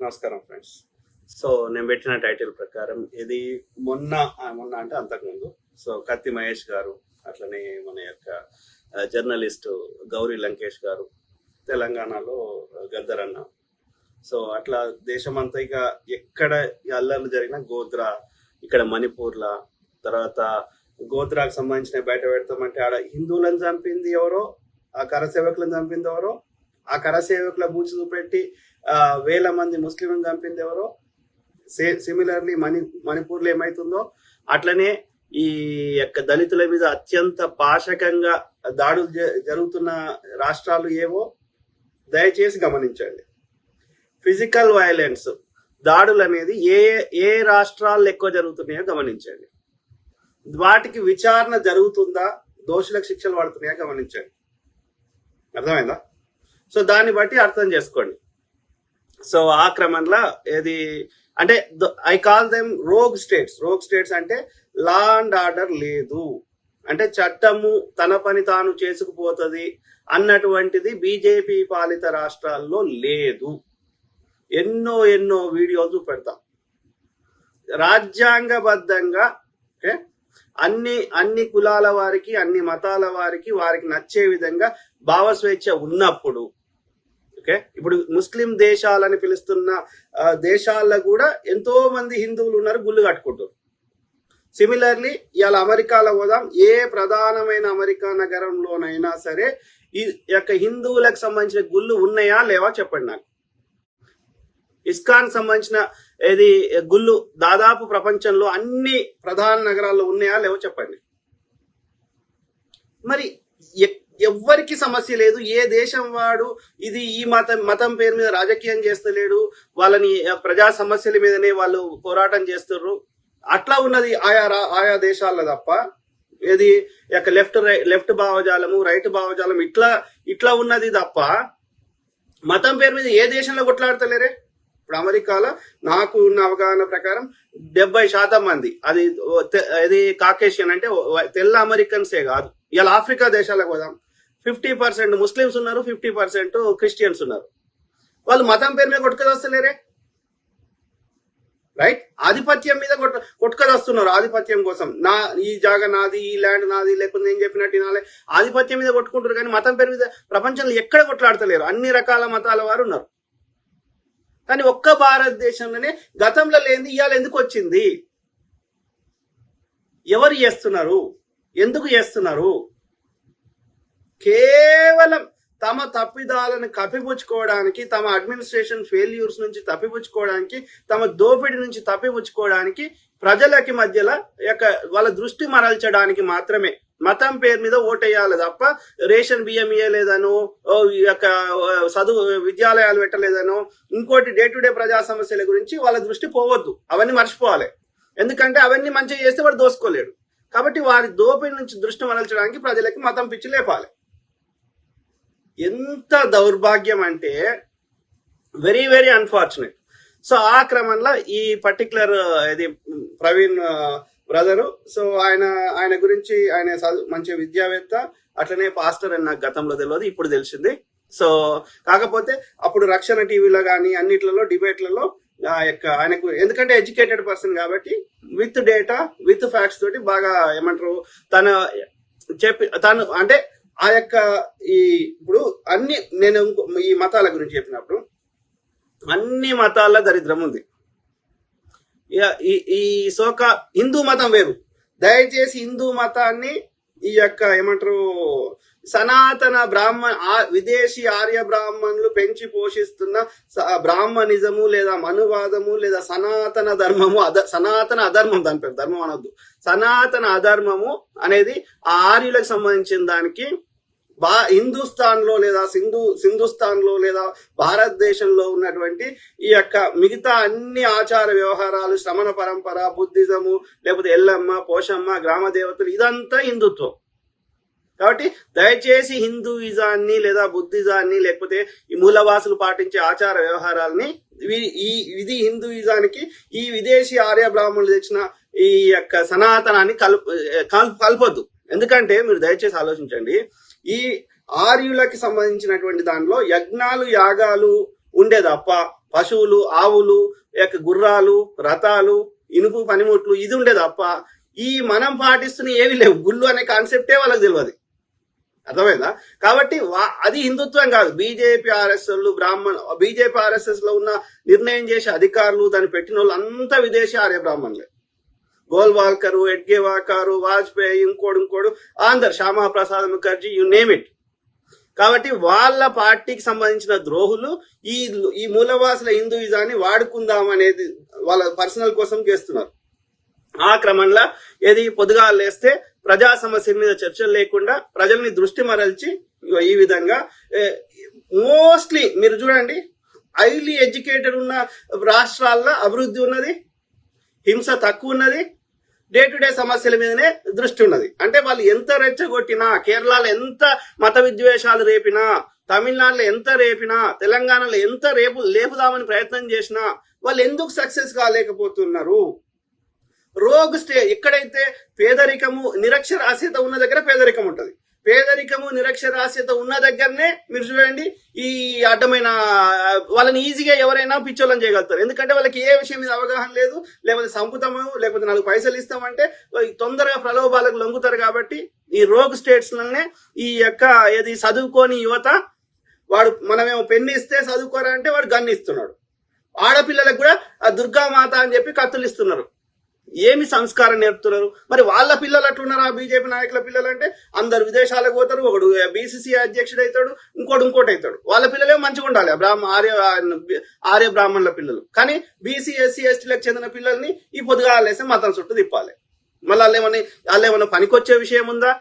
నమస్కారం friends. So నేను పెట్టిన టైటిల్ ప్రకారం ఇది మొన్న మొన్న అంటే అంతకుముందు కత్తి మహేష్ గారు, అట్లనే మన యొక్క జర్నలిస్ట్ గౌరీ లంకేష్ గారు, తెలంగాణలో గద్దరన్న, అట్లా దేశమంతా ఇక ఎక్కడ అల్లర్లు జరిగిన గోద్రా, ఇక్కడ మణిపూర్లా, తర్వాత గోద్రాకు సంబంధించిన బయట పెడతామంటే ఆడ హిందువులను చంపింది ఎవరో, ఆ కరసేవకులను చంపింది ఎవరో, ఆ కరసేవకుల బూచి చూపెట్టి వేల మంది ముస్లింలను చంపింది ఎవరో, సిమిలర్లీ మణిపూర్లో ఏమైతుందో అట్లనే ఈ యొక్క దళితుల మీద అత్యంత పాశకంగా దాడులు జరుగుతున్న రాష్ట్రాలు ఏవో దయచేసి గమనించండి. ఫిజికల్ వైలెన్స్ దాడులు అనేది ఏ రాష్ట్రాల్లో ఎక్కువ జరుగుతున్నాయో గమనించండి. వాటికి విచారణ జరుగుతుందా, దోషులకు శిక్షలు పడుతున్నాయో గమనించండి. అర్థమైందా? దాన్ని బట్టి అర్థం చేసుకోండి. ఆ క్రమంలో ఏది అంటే I call them rogue states అంటే లా అండ్ ఆర్డర్ లేదు, అంటే చట్టము తన పని తాను చేసుకుపోతుంది అన్నటువంటిది బీజేపీ పాలిత రాష్ట్రాల్లో లేదు. ఎన్నో వీడియోలు చూపెడతాం. రాజ్యాంగబద్ధంగా అన్ని కులాల వారికి, అన్ని మతాల వారికి నచ్చే విధంగా భావస్వేచ్ఛ ఉన్నప్పుడు, ఇప్పుడు ముస్లిం దేశాలని పిలుస్తున్న దేశాల్లో కూడా ఎంతో మంది హిందువులు ఉన్నారు, గుళ్ళు కట్టుకుంటారు. సిమిలర్లీ ఇవాళ అమెరికాలో పోదాం, ఏ ప్రధానమైన అమెరికా నగరంలోనైనా సరే ఈ యొక్క హిందువులకు సంబంధించిన గుళ్ళు ఉన్నాయా లేవా చెప్పండి నాకు. ఇస్కాన్ సంబంధించిన ఏది గుళ్ళు దాదాపు ప్రపంచంలో అన్ని ప్రధాన నగరాల్లో ఉన్నాయా లేవో చెప్పండి. మరి ఎవ్వరికి సమస్య లేదు. ఏ దేశం వాడు ఇది ఈ మతం పేరు మీద రాజకీయం చేస్తలేడు, వాళ్ళని ప్రజా సమస్యల మీదనే వాళ్ళు పోరాటం చేస్తుర్రు. అట్లా ఉన్నది ఆయా దేశాల్లో తప్ప, ఇది యొక్క లెఫ్ట్ భావజాలము, రైట్ భావజాలం ఇట్లా ఉన్నది తప్ప మతం పేరు మీద ఏ దేశంలో కొట్లాడతలేరే. ఇప్పుడు అమెరికాలో నాకు ఉన్న అవగాహన ప్రకారం 70% మంది అది కాకేషియన్ అంటే తెల్ల అమెరికన్సే కాదు. ఇలా ఆఫ్రికా దేశాలకు పోదాం, 50% ముస్లిమ్స్ ఉన్నారు, 50% క్రిస్టియన్స్ ఉన్నారు. వాళ్ళు మతం పేరు మీద కొట్టుకదొస్తలేరే, రైట్? ఆధిపత్యం మీద కొట్టుకదొస్తున్నారు. ఆధిపత్యం కోసం ఈ జాగా నాది, ఈ ల్యాండ్ నాది, లేకపోతే నేను చెప్పినట్టు వినాలి, ఆధిపత్యం మీద కొట్టుకుంటారు. కానీ మతం పేరు మీద ప్రపంచంలో ఎక్కడ కొట్లాడతలేరు. అన్ని రకాల మతాల వారు ఉన్నారు. కానీ ఒక్క భారతదేశంలోనే గతంలో లేనిది ఇవాళ ఎందుకు వచ్చింది? ఎవరు చేస్తున్నారు? ఎందుకు చేస్తున్నారు? కేవలం తమ తప్పిదాలను కప్పిపుచ్చుకోవడానికి, తమ అడ్మినిస్ట్రేషన్ ఫెయిల్యూర్స్ నుంచి తప్పిపుచ్చుకోవడానికి, తమ దోపిడీ నుంచి తప్పిపుచ్చుకోవడానికి, ప్రజలకి మధ్యలో వాళ్ళ దృష్టి మరల్చడానికి మాత్రమే మతం పేరు మీద ఓటేయాలి తప్ప రేషన్ బియ్యం ఇయ్యలేదనో, చదువు విద్యాలయాలు పెట్టలేదనో, ఇంకోటి డే టు డే ప్రజా సమస్యల గురించి వాళ్ళ దృష్టి పోవద్దు. అవన్నీ మర్చిపోవాలి. ఎందుకంటే అవన్నీ మంచిగా చేస్తే వాడు దోసుకోలేడు. కాబట్టి వారి దోపిడీ నుంచి దృష్టి మరల్చడానికి ప్రజలకి మతం పిచ్చి లేపాలి. ఎంత దౌర్భాగ్యం అంటే వెరీ వెరీ అన్ఫార్చునేట్. ఆ క్రమంలో ఈ పర్టికులర్ ఇది ప్రవీణ్ బ్రదరు, ఆయన గురించి ఆయన మంచి విద్యావేత్త, అట్లనే పాస్టర్ అని నాకు గతంలో తెలియదు, ఇప్పుడు తెలిసింది. కాకపోతే అప్పుడు రక్షణ టీవీలో కానీ అన్నిట్లలో డిబేట్లలో ఆయనకు, ఎందుకంటే ఎడ్యుకేటెడ్ పర్సన్ కాబట్టి విత్ డేటా విత్ ఫ్యాక్ట్స్ తోటి బాగా ఏమంటారు తను అంటే ఆ యొక్క ఇప్పుడు నేను ఈ మతాల గురించి చెప్పినప్పుడు అన్ని మతాల్లో దరిద్రం ఉంది. ఈ హిందూ మతం వేరు. దయచేసి హిందూ మతాన్ని ఈ యొక్క ఏమంటారు సనాతన విదేశీ ఆర్య బ్రాహ్మణులు పెంచి పోషిస్తున్న బ్రాహ్మణిజము లేదా మనువాదము లేదా సనాతన ధర్మము, సనాతన అధర్మం, దాని పేరు ధర్మం అనొద్దు, సనాతన అధర్మము అనేది ఆ ఆర్యులకు సంబంధించిన దానికి హిందుస్థాన్లో లేదా సింధుస్థాన్లో లేదా భారతదేశంలో ఉన్నటువంటి ఈ యొక్క మిగతా అన్ని ఆచార వ్యవహారాలు, శ్రమణ పరంపర, బుద్ధిజము, లేకపోతే ఎల్లమ్మ, పోషమ్మ, గ్రామ దేవతలు, ఇదంతా హిందుత్వం. కాబట్టి దయచేసి హిందూయిజాన్ని లేదా బుద్ధిజాన్ని లేకపోతే ఈ మూలవాసులు పాటించే ఆచార వ్యవహారాలని ఇది హిందూయిజానికి ఈ విదేశీ ఆర్య బ్రాహ్మణులు తెచ్చిన ఈ యొక్క సనాతనాన్ని కలపొద్దు. ఎందుకంటే మీరు దయచేసి ఆలోచించండి, ఈ ఆర్యులకి సంబంధించినటువంటి దానిలో యజ్ఞాలు యాగాలు ఉండే తప్ప పశువులు, ఆవులు, గుర్రాలు, రథాలు, ఇనుపు పనిముట్లు ఇది ఉండే తప్ప ఈ మనం పాటిస్తున్న ఏవి లేవు. గుళ్ళు అనే కాన్సెప్టే వాళ్ళకి తెలియదు. అర్థమైందా? కాబట్టి అది హిందుత్వం కాదు. బీజేపీ ఆర్ఎస్ఎస్ లో ఉన్న నిర్ణయం చేసే అధికారులు, దాన్ని పెట్టిన వాళ్ళు అంతా విదేశీ ఆర్య బ్రాహ్మణులే. గోల్వాల్కర్, ఎడ్గేవాకర్, వాజ్పేయి, ఇంకోడు అందరు, Shyama Prasad Mukherjee, you name it. కాబట్టి వాళ్ళ పార్టీకి సంబంధించిన ద్రోహులు ఈ మూలవాసుల హిందూయిజాన్ని వాడుకుందాం అనేది వాళ్ళ పర్సనల్ కోసం చేస్తున్నారు. ఆ క్రమంలో పొద్దుగా లేస్తే ప్రజా సమస్యల మీద చర్చలు లేకుండా ప్రజల్ని దృష్టి మరల్చి ఈ విధంగా మోస్ట్లీ మీరు చూడండి, హైలీ ఎడ్యుకేటెడ్ ఉన్న రాష్ట్రాల్లో అభివృద్ధి ఉన్నది, హింస తక్కువ ఉన్నది, డే టు డే సమస్యల మీదనే దృష్టి ఉన్నది. అంటే వాళ్ళు ఎంత రెచ్చగొట్టినా, కేరళలో ఎంత మత విద్వేషాలు రేపినా, తమిళనాడులో ఎంత రేపినా, తెలంగాణలో ఎంత లేపుదామని ప్రయత్నం చేసినా వాళ్ళు ఎందుకు సక్సెస్ కాలేకపోతున్నారు? రోగ్ ఎక్కడైతే పేదరికము, నిరక్షరాస్యత ఉన్న దగ్గర పేదరికం ఉంటది. పేదరికము, నిరక్షరాస్యత ఉన్న దగ్గరనే మీరు చూడండి ఈ అడ్డమైన వాళ్ళని ఈజీగా ఎవరైనా పిచ్చోళ్ళని చేయగలుగుతారు. ఎందుకంటే వాళ్ళకి ఏ విషయం మీద అవగాహన లేదు, లేకపోతే సంపుతాము, లేకపోతే 4 పైసలు ఇస్తామంటే తొందరగా ప్రలోభాలకు లొంగుతారు. కాబట్టి ఈ రోగ్ స్టేట్స్ లోనే చదువుకోని యువత, వాడు మనమేమో పెన్ను ఇస్తే చదువుకోరా అంటే వాడు గన్ను ఇస్తున్నాడు. ఆడపిల్లలకు కూడా ఆ దుర్గామాత అని చెప్పి కత్తులు ఇస్తున్నారు. ఏమి సంస్కారం నేర్పుతున్నారు? మరి వాళ్ళ పిల్లలు అట్లున్నారు. ఆ బీజేపీ నాయకుల పిల్లలు అంటే అందరు విదేశాలకు పోతారు. ఒకడు బీసీసీ అధ్యక్షుడు అవుతాడు, ఇంకోటి అవుతాడు. వాళ్ళ పిల్లలే మంచిగా ఉండాలి, ఆర్య బ్రాహ్మణుల పిల్లలు. కానీ బీసీ, ఎస్సీ, ఎస్టీలకు చెందిన పిల్లల్ని ఈ పొద్దుగా లేసి మతం చుట్టూ తిప్పాలి. మళ్ళీ వాళ్ళేమన్నా పనికొచ్చే విషయం ఉందా?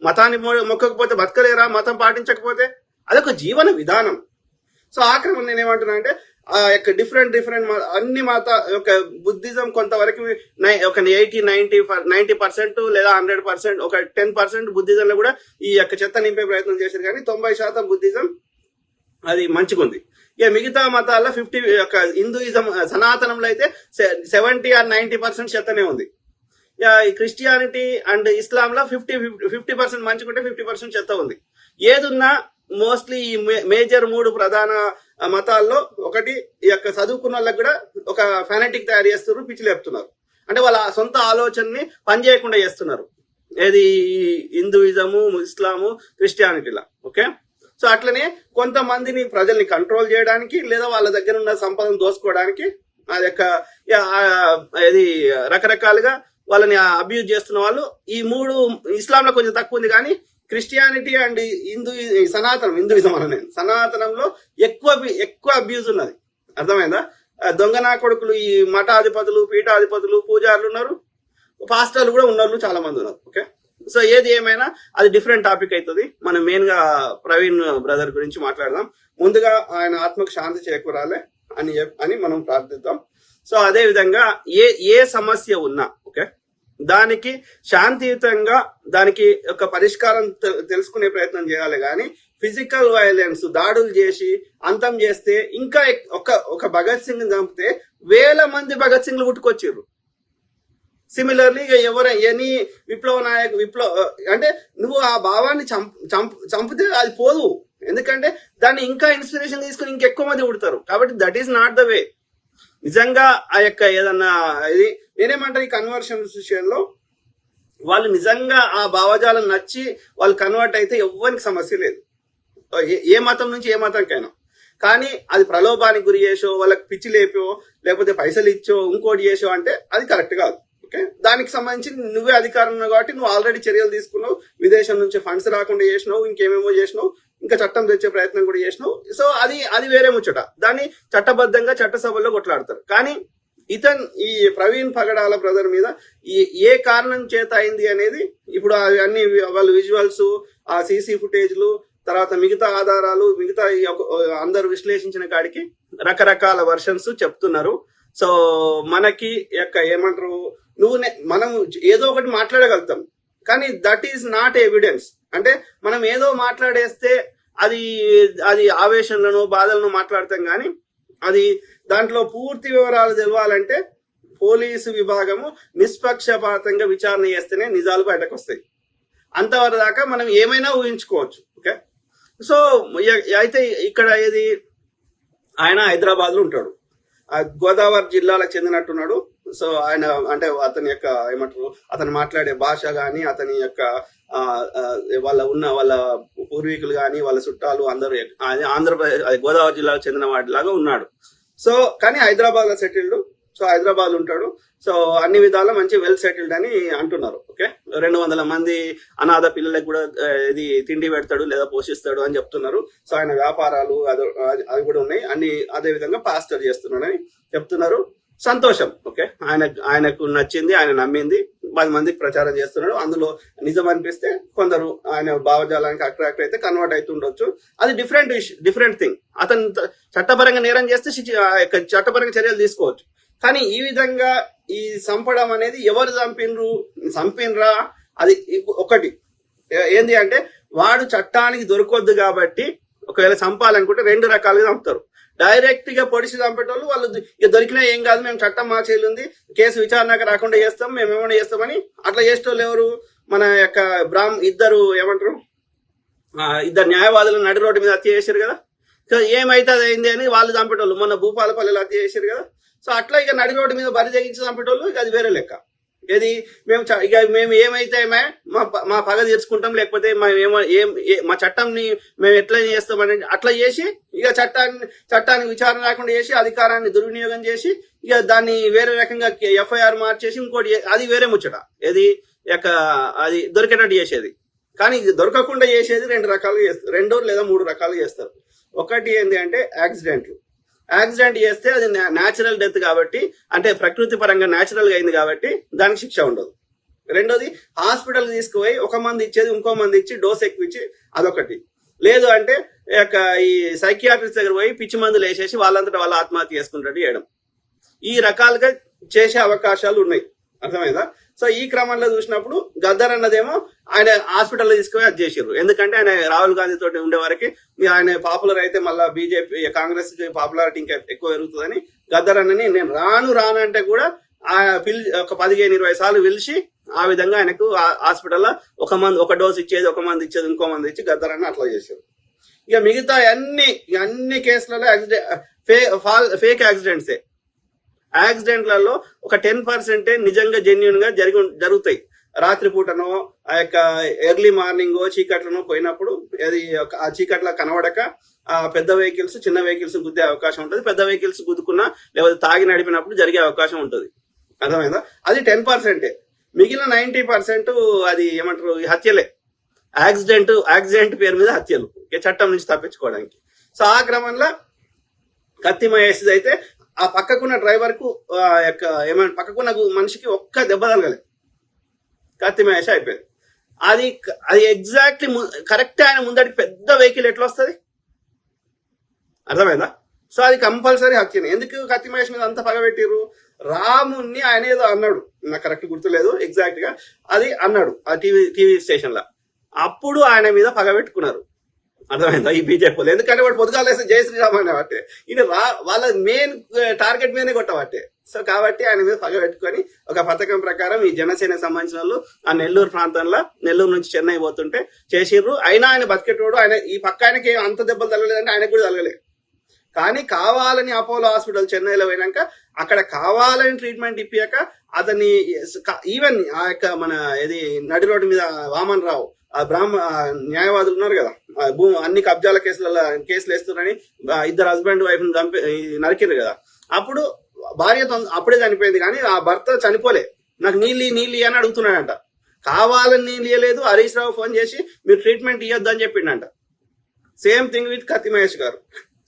మతాన్ని మొక్కకపోతే బతకలేరా? మతం పాటించకపోతే? అదొక జీవన విధానం. సో ఆ క్రమం నేనేమంటున్నా అంటే డిఫరెంట్ అన్ని మత బుద్ధిజం కొంతవరకు ఒక 90% లేదా 100%, ఒక 10% బుద్ధిజంలో కూడా ఈ చెత్త నింపే ప్రయత్నం చేశారు. కానీ 90% బుద్ధిజం అది మంచిగుంది. ఇక మిగతా మతాల్లో 50 హిందూయిజం, సనాతనంలో అయితే 70 or 90% చెత్తనే ఉంది. ఈ క్రిస్టియానిటీ అండ్ ఇస్లాంలో 50% మంచిగుంటే 50% చెత్త ఉంది. ఏదున్నా మోస్ట్లీ ఈ మేజర్ 3 ప్రధాన మతాల్లో ఒకటి చదువుకున్న వాళ్ళకి కూడా ఒక ఫెనటిక్ తయారు చేస్తున్నారు, పిచ్చి లేపుతున్నారు. అంటే వాళ్ళ సొంత ఆలోచనని పనిచేయకుండా చేస్తున్నారు. హిందూయిజము, ఇస్లాము, క్రిస్టియానిటీలా. ఓకే, సో అట్లనే కొంతమందిని ప్రజల్ని కంట్రోల్ చేయడానికి లేదా వాళ్ళ దగ్గర ఉన్న సంపదను దోసుకోవడానికి రకరకాలుగా వాళ్ళని అబ్యూజ్ చేస్తున్న వాళ్ళు ఈ 3 ఇస్లాంలో కొంచెం తక్కువ ఉంది. కానీ క్రిస్టియానిటీ అండ్ హిందూయిజం సనాతనంలో ఎక్కువ అబ్యూజ్ ఉన్నది. అర్థమైందా? దొంగనా కొడుకులు, ఈ మఠాధిపతులు, పీఠాధిపతులు, పూజారులు ఉన్నారు, పాస్టర్లు కూడా ఉన్నారు, చాలా మంది ఉన్నారు. ఓకే, సో ఏది ఏమైనా అది డిఫరెంట్ టాపిక్ అవుతుంది. మనం మెయిన్ గా ప్రవీణ్ బ్రదర్ గురించి మాట్లాడదాం. ముందుగా ఆయన ఆత్మకు శాంతి చేకూరాలి అని మనం ప్రార్థిద్దాం. సో అదే విధంగా ఏ సమస్య ఉన్నా ఓకే, దానికి శాంతియుతంగా దానికి ఒక పరిష్కారం తెలుసుకునే ప్రయత్నం చేయాలి. కానీ ఫిజికల్ వైలెన్స్, దాడులు చేసి అంతం చేస్తే, ఇంకా ఒక భగత్ సింగ్ చంపితే 1000 మంది భగత్ సింగ్లు పుట్టుకొచ్చారు. సిమిలర్లీ ఎనీ విప్లవ అంటే నువ్వు ఆ భావాన్ని చంపితే అది పోదు. ఎందుకంటే దాన్ని ఇంకా ఇన్స్పిరేషన్ తీసుకుని ఇంకెక్కువ మంది పుడతారు. కాబట్టి that is not the way. నిజంగా ఏదన్నా నేనేమంటారు, ఈ కన్వర్షన్ విషయంలో వాళ్ళు నిజంగా ఆ భావజాలం నచ్చి వాళ్ళు కన్వర్ట్ అయితే ఎవ్వరికి సమస్య లేదు, ఏ మతం నుంచి ఏ మతంకైనా. కానీ అది ప్రలోభానికి గురి చేసో, వాళ్ళకి పిచ్చి లేపో, లేకపోతే పైసలు ఇచ్చో, ఇంకోటి చేసో అంటే అది కరెక్ట్ కాదు. ఓకే, దానికి సంబంధించి నువ్వే అధికారం ఉన్నావు కాబట్టి నువ్వు ఆల్రెడీ చర్యలు తీసుకున్నావు, విదేశం నుంచి ఫండ్స్ రాకుండా చేసినావు, ఇంకేమేమో చేసినావు, ఇంకా చట్టం తెచ్చే ప్రయత్నం కూడా చేసినావు. సో అది వేరే ముచ్చట. దాన్ని చట్టబద్ధంగా చట్టసభల్లో కొట్లాడతారు. కానీ ఈ ప్రవీణ్ పగడాల బ్రదర్ మీద ఏ కారణం చేత అయింది అనేది ఇప్పుడు అన్ని వాళ్ళు విజువల్స్, ఆ సీసీ ఫుటేజ్లు, తర్వాత మిగతా ఆధారాలు, మిగతా అందరూ విశ్లేషించిన కాడికి రకరకాల వర్షన్స్ చెప్తున్నారు. సో మనకి ఏమంటారు, మనం ఏదో ఒకటి మాట్లాడగలుగుతాం, కానీ దట్ ఈస్ నాట్ ఎవిడెన్స్. అంటే మనం ఏదో మాట్లాడేస్తే అది ఆవేశంలోనో బాధలను మాట్లాడతాం. కానీ అది దాంట్లో పూర్తి వివరాలు తెలవాలంటే పోలీసు విభాగము నిష్పక్షపాతంగా విచారణ చేస్తేనే నిజాలు బయటకు వస్తాయి. అంతవరకు దాకా మనం ఏమైనా ఊహించుకోవచ్చు. ఓకే, సో అయితే ఇక్కడ ఆయన హైదరాబాద్ లో ఉంటాడు. గోదావరి జిల్లాలకు చెందినట్టున్నాడు. సో ఆయన అంటే అతని యొక్క ఏమంటారు, అతను మాట్లాడే భాష కానీ, అతని యొక్క వాళ్ళ పూర్వీకులు కానీ, వాళ్ళ చుట్టాలు అందరూ ఆంధ్రప్రదేశ్ గోదావరి జిల్లాకు చెందిన వాటిలాగా ఉన్నాడు. సో కానీ హైదరాబాద్ లో సెటిల్డ్. సో హైదరాబాద్ ఉంటాడు. సో అన్ని విధాలా మంచి వెల్ సెటిల్డ్ అని అంటున్నారు. ఓకే, 200 మంది అనాథ పిల్లలకు కూడా ఇది తిండి పెడతాడు లేదా పోషిస్తాడు అని చెప్తున్నారు. సో ఆయన వ్యాపారాలు అది కూడా ఉన్నాయి అన్ని. అదే విధంగా పాస్టర్ చేస్తున్నాడు అని చెప్తున్నారు. సంతోషం. ఓకే, ఆయనకు నచ్చింది, ఆయన నమ్మింది 10 మందికి ప్రచారం చేస్తున్నాడు. అందులో నిజం అనిపిస్తే కొందరు ఆయన భావజాలానికి అట్రాక్ట్ అయితే కన్వర్ట్ అవుతుండొచ్చు. అది డిఫరెంట్ థింగ్. అతను చట్టపరంగా నేరం చేస్తే చట్టపరంగా చర్యలు తీసుకోవచ్చు. కానీ ఈ విధంగా ఈ చంపడం అనేది ఎవరు చంపినరా అది ఒకటి ఏంది అంటే, వాడు చట్టానికి దొరకొద్దు కాబట్టి ఒకవేళ చంపాలనుకుంటే 2 రకాలుగా చంపుతారు. డైరెక్ట్ గా పొడిచి చంపేటోళ్ళు వాళ్ళు దొరికినా ఏం కాదు, మేము చట్టం మా చేయాలి, కేసు విచారణకు రాకుండా చేస్తాం, మేము ఏమైనా చేస్తామని అట్లా చేసేటోళ్ళు ఎవరు? మన యొక్క ఇద్దరు న్యాయవాదులు నడి రోడ్డు మీద హత్య చేశారు కదా. సో ఏమైతే అది అయింది అని వాళ్ళు చంపేటోళ్ళు. మొన్న భూపాలపల్లిలో హత్య చేశారు కదా. సో అట్లా ఇక నడి రోడ్డు మీద బరి తెగించి చంపేటోళ్ళు. ఇక అది వేరే లెక్క. ఏది మేము ఏమైతే మా పగ తీర్చుకుంటాం, లేకపోతే మా చట్టంని మేము ఎట్లా చేస్తామని అట్లా చేసి ఇక చట్టాన్ని విచారణ రాకుండా చేసి అధికారాన్ని దుర్వినియోగం చేసి ఇక దాన్ని వేరే రకంగా ఎఫ్ఐఆర్ మార్చేసి ఇంకోటి అది వేరే ముచ్చట. ఏది అది దొరికేటట్టు చేసేది. కానీ ఇది దొరకకుండా చేసేది 2 రకాలుగా చేస్తారు, 2 లేదా 3 రకాలుగా చేస్తారు. ఒకటి ఏంటి అంటే యాక్సిడెంట్ చేస్తే అది న్యాచురల్ డెత్ కాబట్టి, అంటే ప్రకృతి పరంగా న్యాచురల్ గా అయింది కాబట్టి దానికి శిక్ష ఉండదు. రెండోది హాస్పిటల్ తీసుకుపోయి ఒక మంది ఇచ్చేది ఇంకో మంది ఇచ్చి డోస్ ఎక్కువ ఇచ్చి అదొకటి. లేదు అంటే ఈ సైకియాట్రిస్ట్ దగ్గర పోయి పిచ్చి మందులు వేసేసి వాళ్ళంతటా వాళ్ళ ఆత్మహత్య చేసుకుంటాడు చేయడం. ఈ రకాలుగా చేసే అవకాశాలు ఉన్నాయి. అర్థమైందా? సో ఈ క్రమంలో చూసినప్పుడు గద్దర్ అన్నదేమో ఆయన హాస్పిటల్లో తీసుకుపోయి అది చేసారు. ఎందుకంటే ఆయన రాహుల్ గాంధీ తోటి ఉండే వరకు ఆయన పాపులర్ అయితే మళ్ళీ బీజేపీ కాంగ్రెస్ పాపులారిటీ ఇంకా ఎక్కువ పెరుగుతుందని గద్దర్ అన్నని నేను రాను అంటే కూడా ఒక 15-20 సార్లు పిలిచి ఆ విధంగా ఆయనకు హాస్పిటల్లో ఒక డోస్ ఇచ్చేది, ఒక మంది ఇచ్చేది, ఇంకో మంది ఇచ్చి గద్దర్ అన్న అట్లా చేశారు. ఇక మిగతా అన్ని కేసులలో ఫేక్ యాక్సిడెంట్సే. యాక్సిడెంట్లలో ఒక 10% నిజంగా జెన్యున్ గా జరుగుతాయి. రాత్రిపూటనో ఆ యొక్క ఎర్లీ మార్నింగ్ చీకట్లనో పోయినప్పుడు అది ఆ చీకట్ల కనబడక ఆ పెద్ద వెహికల్స్ చిన్న వెహికల్స్ గుద్దే అవకాశం ఉంటుంది. పెద్ద వెహికల్స్ గుద్దుకున్నా లేకపోతే తాగి నడిపినప్పుడు జరిగే అవకాశం ఉంటుంది. అర్థమైందా? అది 10%. మిగిలిన 90% అది ఏమంటారు, హత్యలే. యాక్సిడెంట్ పేరు మీద హత్యలు చట్టం నుంచి తప్పించుకోవడానికి. సో ఆ క్రమంలో కత్తి మహేష్ అయితే ఆ పక్కకున్న డ్రైవర్ కు పక్కకున్న మనిషికి ఒక్క దెబ్బ తగలలేదు, కత్తి మహేష్ అయిపోయింది. అది ఎగ్జాక్ట్లీ కరెక్ట్. ఆయన ముందడికి పెద్ద వెహికల్ ఎట్లా వస్తుంది? అర్థమైందా? సో అది కంపల్సరీ హత్యనే. ఎందుకు కత్తి మహేష్ మీద అంత పగబెట్టిరు? రాముణ్ణి ఆయన ఏదో అన్నాడు, నాకు కరెక్ట్ గుర్తులేదు ఎగ్జాక్ట్ గా, అది అన్నాడు ఆ టీవీ స్టేషన్ లో. అప్పుడు ఆయన మీద పగబెట్టుకున్నారు. అర్థమైందా? ఈ బీజేపీ వాళ్ళు. ఎందుకంటే వాడు పొద్దుగాలేస్తే జై శ్రీరామ్ అనేవాటే, ఈయన వాళ్ళ మెయిన్ టార్గెట్ మీదనే కొట్టవాటే. సో కాబట్టి ఆయన మీద పగ పెట్టుకొని ఒక పథకం ప్రకారం ఈ జనసేనకు సంబంధించిన వాళ్ళు ఆ నెల్లూరు ప్రాంతంలో, నెల్లూరు నుంచి చెన్నై పోతుంటే చేసిర్రు. అయినా ఆయన బతికేటోడు. ఆయన ఈ పక్క ఆయనకి అంత దెబ్బలు తగలేదంటే ఆయనకు కూడా తగలలేదు. కానీ కావాలని అపోలో హాస్పిటల్ చెన్నైలో పోయినాక అక్కడ కావాలని ట్రీట్మెంట్ ఇప్పాక అతన్ని ఈవెన్ ఆ యొక్క మన ఇది నడి రోడ్డు మీద వామన్ రావు ఆ న్యాయవాదులు ఉన్నారు కదా, అన్ని కబ్జాల కేసులు వేస్తున్నారని 2 హస్బెండ్ వైఫ్ నరికిరు కదా. అప్పుడు భార్య అప్పుడే చనిపోయింది, కానీ ఆ భర్త చనిపోలే. నాకు నీళ్ళు అని అడుగుతున్నాడంట. కావాలని నీళ్ళు ఇవ్వలేదు. హరీష్ రావు ఫోన్ చేసి మీరు ట్రీట్మెంట్ ఇవ్వద్దు అని చెప్పిండంట. Same thing with Kathi Mahesh గారు.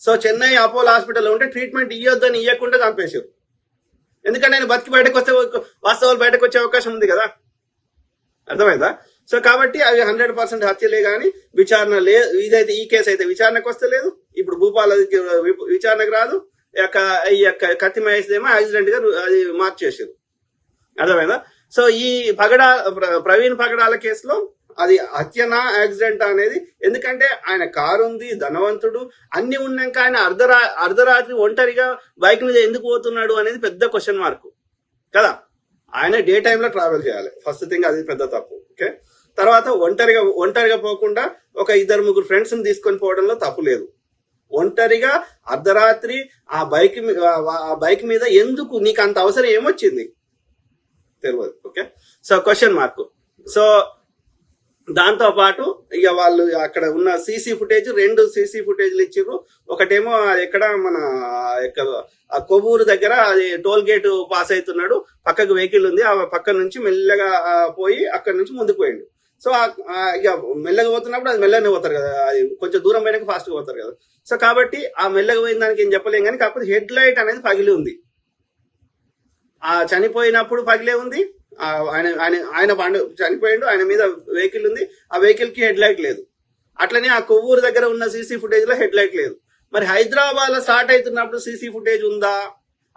సో చెన్నై అపోలో హాస్పిటల్లో ఉంటే ట్రీట్మెంట్ ఇవ్వద్దని ఇవ్వకుండా చంపేశారు. ఎందుకంటే ఆయన బతికి బయటకు వస్తే వాస్తవాలు బయటకు వచ్చే అవకాశం ఉంది కదా. అర్థమైందా? సో కాబట్టి అవి 100% హత్యలే కానీ విచారణ లేదు. ఇదైతే ఈ కేసు అయితే విచారణకు వస్తే లేదు. ఇప్పుడు భూపాల విచారణకు రాదు. ఈ యొక్క కత్తి మహేష్ ఏమో యాక్సిడెంట్ గా అది మార్చేసారు. అర్థమైందా? సో ఈ ప్రవీణ్ పగడాల కేసులో అది హత్యనా యాక్సిడెంట్ అనేది, ఎందుకంటే ఆయన కారు ఉంది, ధనవంతుడు, అన్ని ఉన్నాక ఆయన అర్ధరాత్రి ఒంటరిగా బైక్ మీద ఎందుకు పోతున్నాడు అనేది పెద్ద క్వశ్చన్ మార్క్ కదా. ఆయన డే టైంలో ట్రావెల్ చేయాలి. ఫస్ట్ థింగ్ అది పెద్ద తప్పు. ఓకే, తర్వాత ఒంటరిగా పోకుండా ఒక 2-3 ఫ్రెండ్స్ ని తీసుకొని పోవడంలో తప్పు లేదు. ఒంటరిగా అర్ధరాత్రి ఆ బైక్ మీద ఎందుకు నీకు అంత అవసరం ఏమొచ్చింది తెలియదు. Okay, so question mark. So దాంతో పాటు ఇక వాళ్ళు అక్కడ ఉన్న సీసీ ఫుటేజ్, 2 సీసీ ఫుటేజ్లు ఇచ్చిర్రు. ఒకటేమో ఎక్కడ మన కొవ్వూరు దగ్గర అది టోల్ గేట్ పాస్ అవుతున్నాడు, పక్కకు వెహికల్ ఉంది, ఆ పక్క నుంచి మెల్లగా పోయి అక్కడ నుంచి ముందుకు పోయిండు. సో ఇక మెల్లగా పోతున్నప్పుడు అది మెల్లగానే పోతారు కదా, అది కొంచెం దూరం పోయినాక ఫాస్ట్గా పోతారు కదా. సో కాబట్టి ఆ మెల్లగా పోయిన దానికి ఏం చెప్పలేం కానీ, కాకపోతే హెడ్ లైట్ అనేది పగిలి ఉంది. ఆ చనిపోయినప్పుడు పగిలే ఉంది, ఆయన చనిపోయిండు, ఆయన మీద వెహికల్ ఉంది, ఆ వెహికల్ కి హెడ్ లైట్ లేదు. అట్లనే ఆ కొవ్వూరు దగ్గర ఉన్న సీసీ ఫుటేజ్ లో హెడ్ లైట్ లేదు. మరి హైదరాబాద్ లో స్టార్ట్ అవుతున్నప్పుడు సీసీ ఫుటేజ్ ఉందా?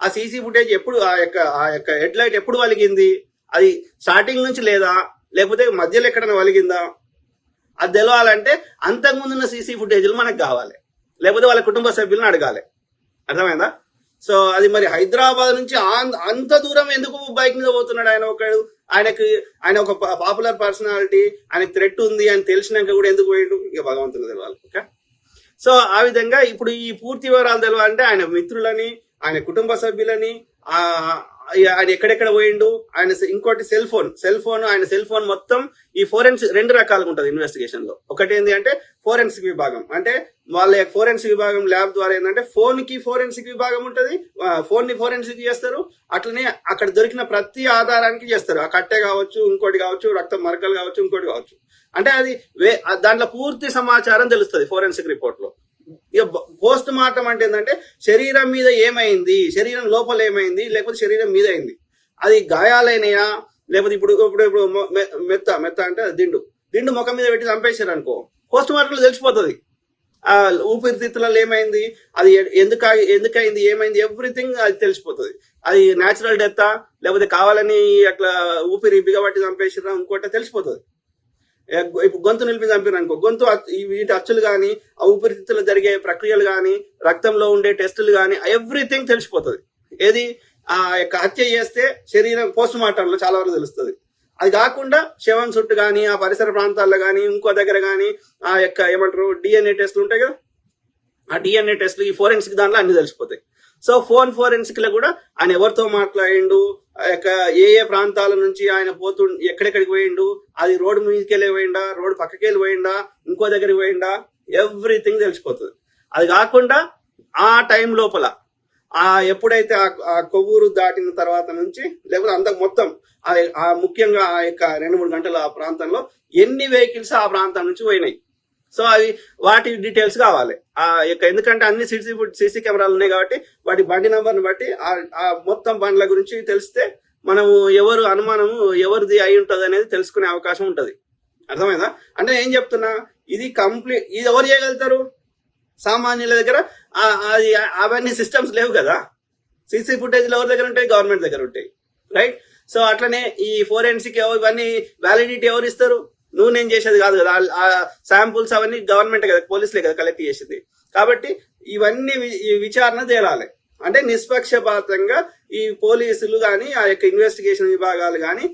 ఆ సీసీ ఫుటేజ్ ఎప్పుడు ఆ యొక్క హెడ్ లైట్ ఎప్పుడు వలిగింది? అది స్టార్టింగ్ నుంచి లేదా, లేకపోతే మధ్యలో ఎక్కడైనా వలిగిందా? అది తెలవాలంటే అంతకుముందు ఉన్న సీసీ ఫుటేజ్లు మనకు కావాలి, లేకపోతే వాళ్ళ కుటుంబ సభ్యులను అడగాలి. అర్థమైందా? సో అది మరి హైదరాబాద్ నుంచి అంత దూరం ఎందుకు బైక్ మీద పోతున్నాడు ఆయన ఒకడు? ఆయన ఒక పాపులర్ పర్సనాలిటీ, ఆయనకు థ్రెట్ ఉంది అని తెలిసినాక కూడా ఎందుకు పోయిండు? ఇక భగవంతుని తెలవాలి. ఓకే, సో ఆ విధంగా ఇప్పుడు ఈ పూర్తి వివరాలు తెలవాలంటే ఆయన మిత్రులని, ఆయన కుటుంబ సభ్యులని, ఆయన ఎక్కడెక్కడ పోయిండు, ఆయన ఇంకోటి సెల్ ఫోన్ ఆయన సెల్ ఫోన్ మొత్తం ఈ ఫోరెన్సిక్ 2 రకాలుగా ఉంటుంది ఇన్వెస్టిగేషన్ లో. ఒకటి ఏంటి అంటే ఫోరెన్సిక్ విభాగం, అంటే వాళ్ళ ఫోరెన్సిక్ విభాగం ల్యాబ్ ద్వారా ఏంటంటే ఫోన్ కి ఫోరెన్సిక్ విభాగం ఉంటుంది, ఫోన్ ని ఫోరెన్సిక్ చేస్తారు. అట్లనే అక్కడ దొరికిన ప్రతి ఆధారానికి చేస్తారు, ఆ కట్టె కావచ్చు, ఇంకోటి కావచ్చు, రక్తం మరకలు కావచ్చు, ఇంకోటి కావచ్చు. అంటే అది దాంట్లో పూర్తి సమాచారం తెలుస్తుంది ఫోరెన్సిక్ రిపోర్ట్ లో. ఇక పోస్ట్ మార్టం అంటే ఏంటంటే శరీరం మీద ఏమైంది, శరీరం లోపల ఏమైంది, లేకపోతే శరీరం మీద అయింది, అది గాయాలైనయా, లేకపోతే ఇప్పుడు మెత్త అంటే దిండు ముఖం మీద పెట్టి చంపేశారు అనుకో, పోస్ట్ మార్టంలో తెలిసిపోతుంది. ఆ ఊపిరితిత్తులలో ఏమైంది, అది ఎందుకైంది, ఏమైంది, ఎవ్రీథింగ్ అది తెలిసిపోతుంది. అది న్యాచురల్ డెత్తా, లేకపోతే కావాలని అట్లా ఊపిరి బిగబట్టి చంపేసారా, ఇంకోటి తెలిసిపోతుంది. ఇప్పుడు గొంతు నిలిపి చంపారు అనుకో, గొంతు వీటి అచ్చులు కానీ, ఆ ఊపిరితిత్తులు జరిగే ప్రక్రియలు కానీ, రక్తంలో ఉండే టెస్టులు కానీ, ఎవ్రీథింగ్ తెలిసిపోతుంది. ఏది ఆ యొక్క హత్య చేస్తే శరీరం పోస్ట్ మార్టంలో చాలా వరకు తెలుస్తుంది. అది కాకుండా శవం చుట్టూ కానీ, ఆ పరిసర ప్రాంతాల్లో కానీ, ఇంకో దగ్గర కానీ ఆ యొక్క ఏమంటారు డిఎన్ఏ టెస్టులు ఉంటాయి కదా, ఆ డిఎన్ఏ టెస్టులు ఈ ఫోరెన్సిక్ దాంట్లో అన్ని తెలిసిపోతాయి. సో ఫోరెన్సిక్ లో కూడా ఆయన ఎవరితో మాట్లాడిండు, ఏ ప్రాంతాల నుంచి ఆయన ఎక్కడెక్కడికి పోయిండు, అది రోడ్డు మీదకి వెళ్ళి పోయిండా, రోడ్డు పక్కకి వెళ్ళి పోయిండా, ఇంకో దగ్గరికి పోయిండా, ఎవ్రీథింగ్ తెలిసిపోతుంది. అది కాకుండా ఆ టైం లోపల ఎప్పుడైతే ఆ కొవ్వూరు దాటిన తర్వాత నుంచి, లేకపోతే అంతకు మొత్తం ముఖ్యంగా ఆ యొక్క 2-3 గంటల ఆ ప్రాంతంలో ఎన్ని వెహికల్స్ ఆ ప్రాంతం నుంచి పోయినాయి. సో అవి వాటి డీటెయిల్స్ కావాలి. ఎందుకంటే అన్ని సీసీ కెమెరాలు ఉన్నాయి కాబట్టి వాటి బండి నంబర్ని బట్టి ఆ మొత్తం బండ్ల గురించి తెలిస్తే మనము ఎవరు అనుమానము ఎవరిది అయి ఉంటుంది అనేది తెలుసుకునే అవకాశం ఉంటుంది. అర్థమైందా? అంటే ఏం చెప్తున్నా, ఇది ఎవరు చేయగలుగుతారు? సామాన్యుల దగ్గర అవన్నీ సిస్టమ్స్ లేవు కదా. సీసీ ఫుటేజ్లు ఎవరి దగ్గర ఉంటాయి? గవర్నమెంట్ దగ్గర ఉంటాయి, రైట్? సో అట్లనే ఈ ఫోరెన్సిక్ ఇవన్నీ వ్యాలిడిటీ ఎవరు ఇస్తారు? నువ్వు నేను చేసేది కాదు కదా. ఆ శాంపుల్స్ అవన్నీ గవర్నమెంట్ కదా, పోలీసులే కదా కలెక్ట్ చేసేది. కాబట్టి ఇవన్నీ విచారణ తేలాలి. అంటే నిష్పక్షపాతంగా ఈ పోలీసులు కానీ, ఆ యొక్క ఇన్వెస్టిగేషన్ విభాగాలు కానీ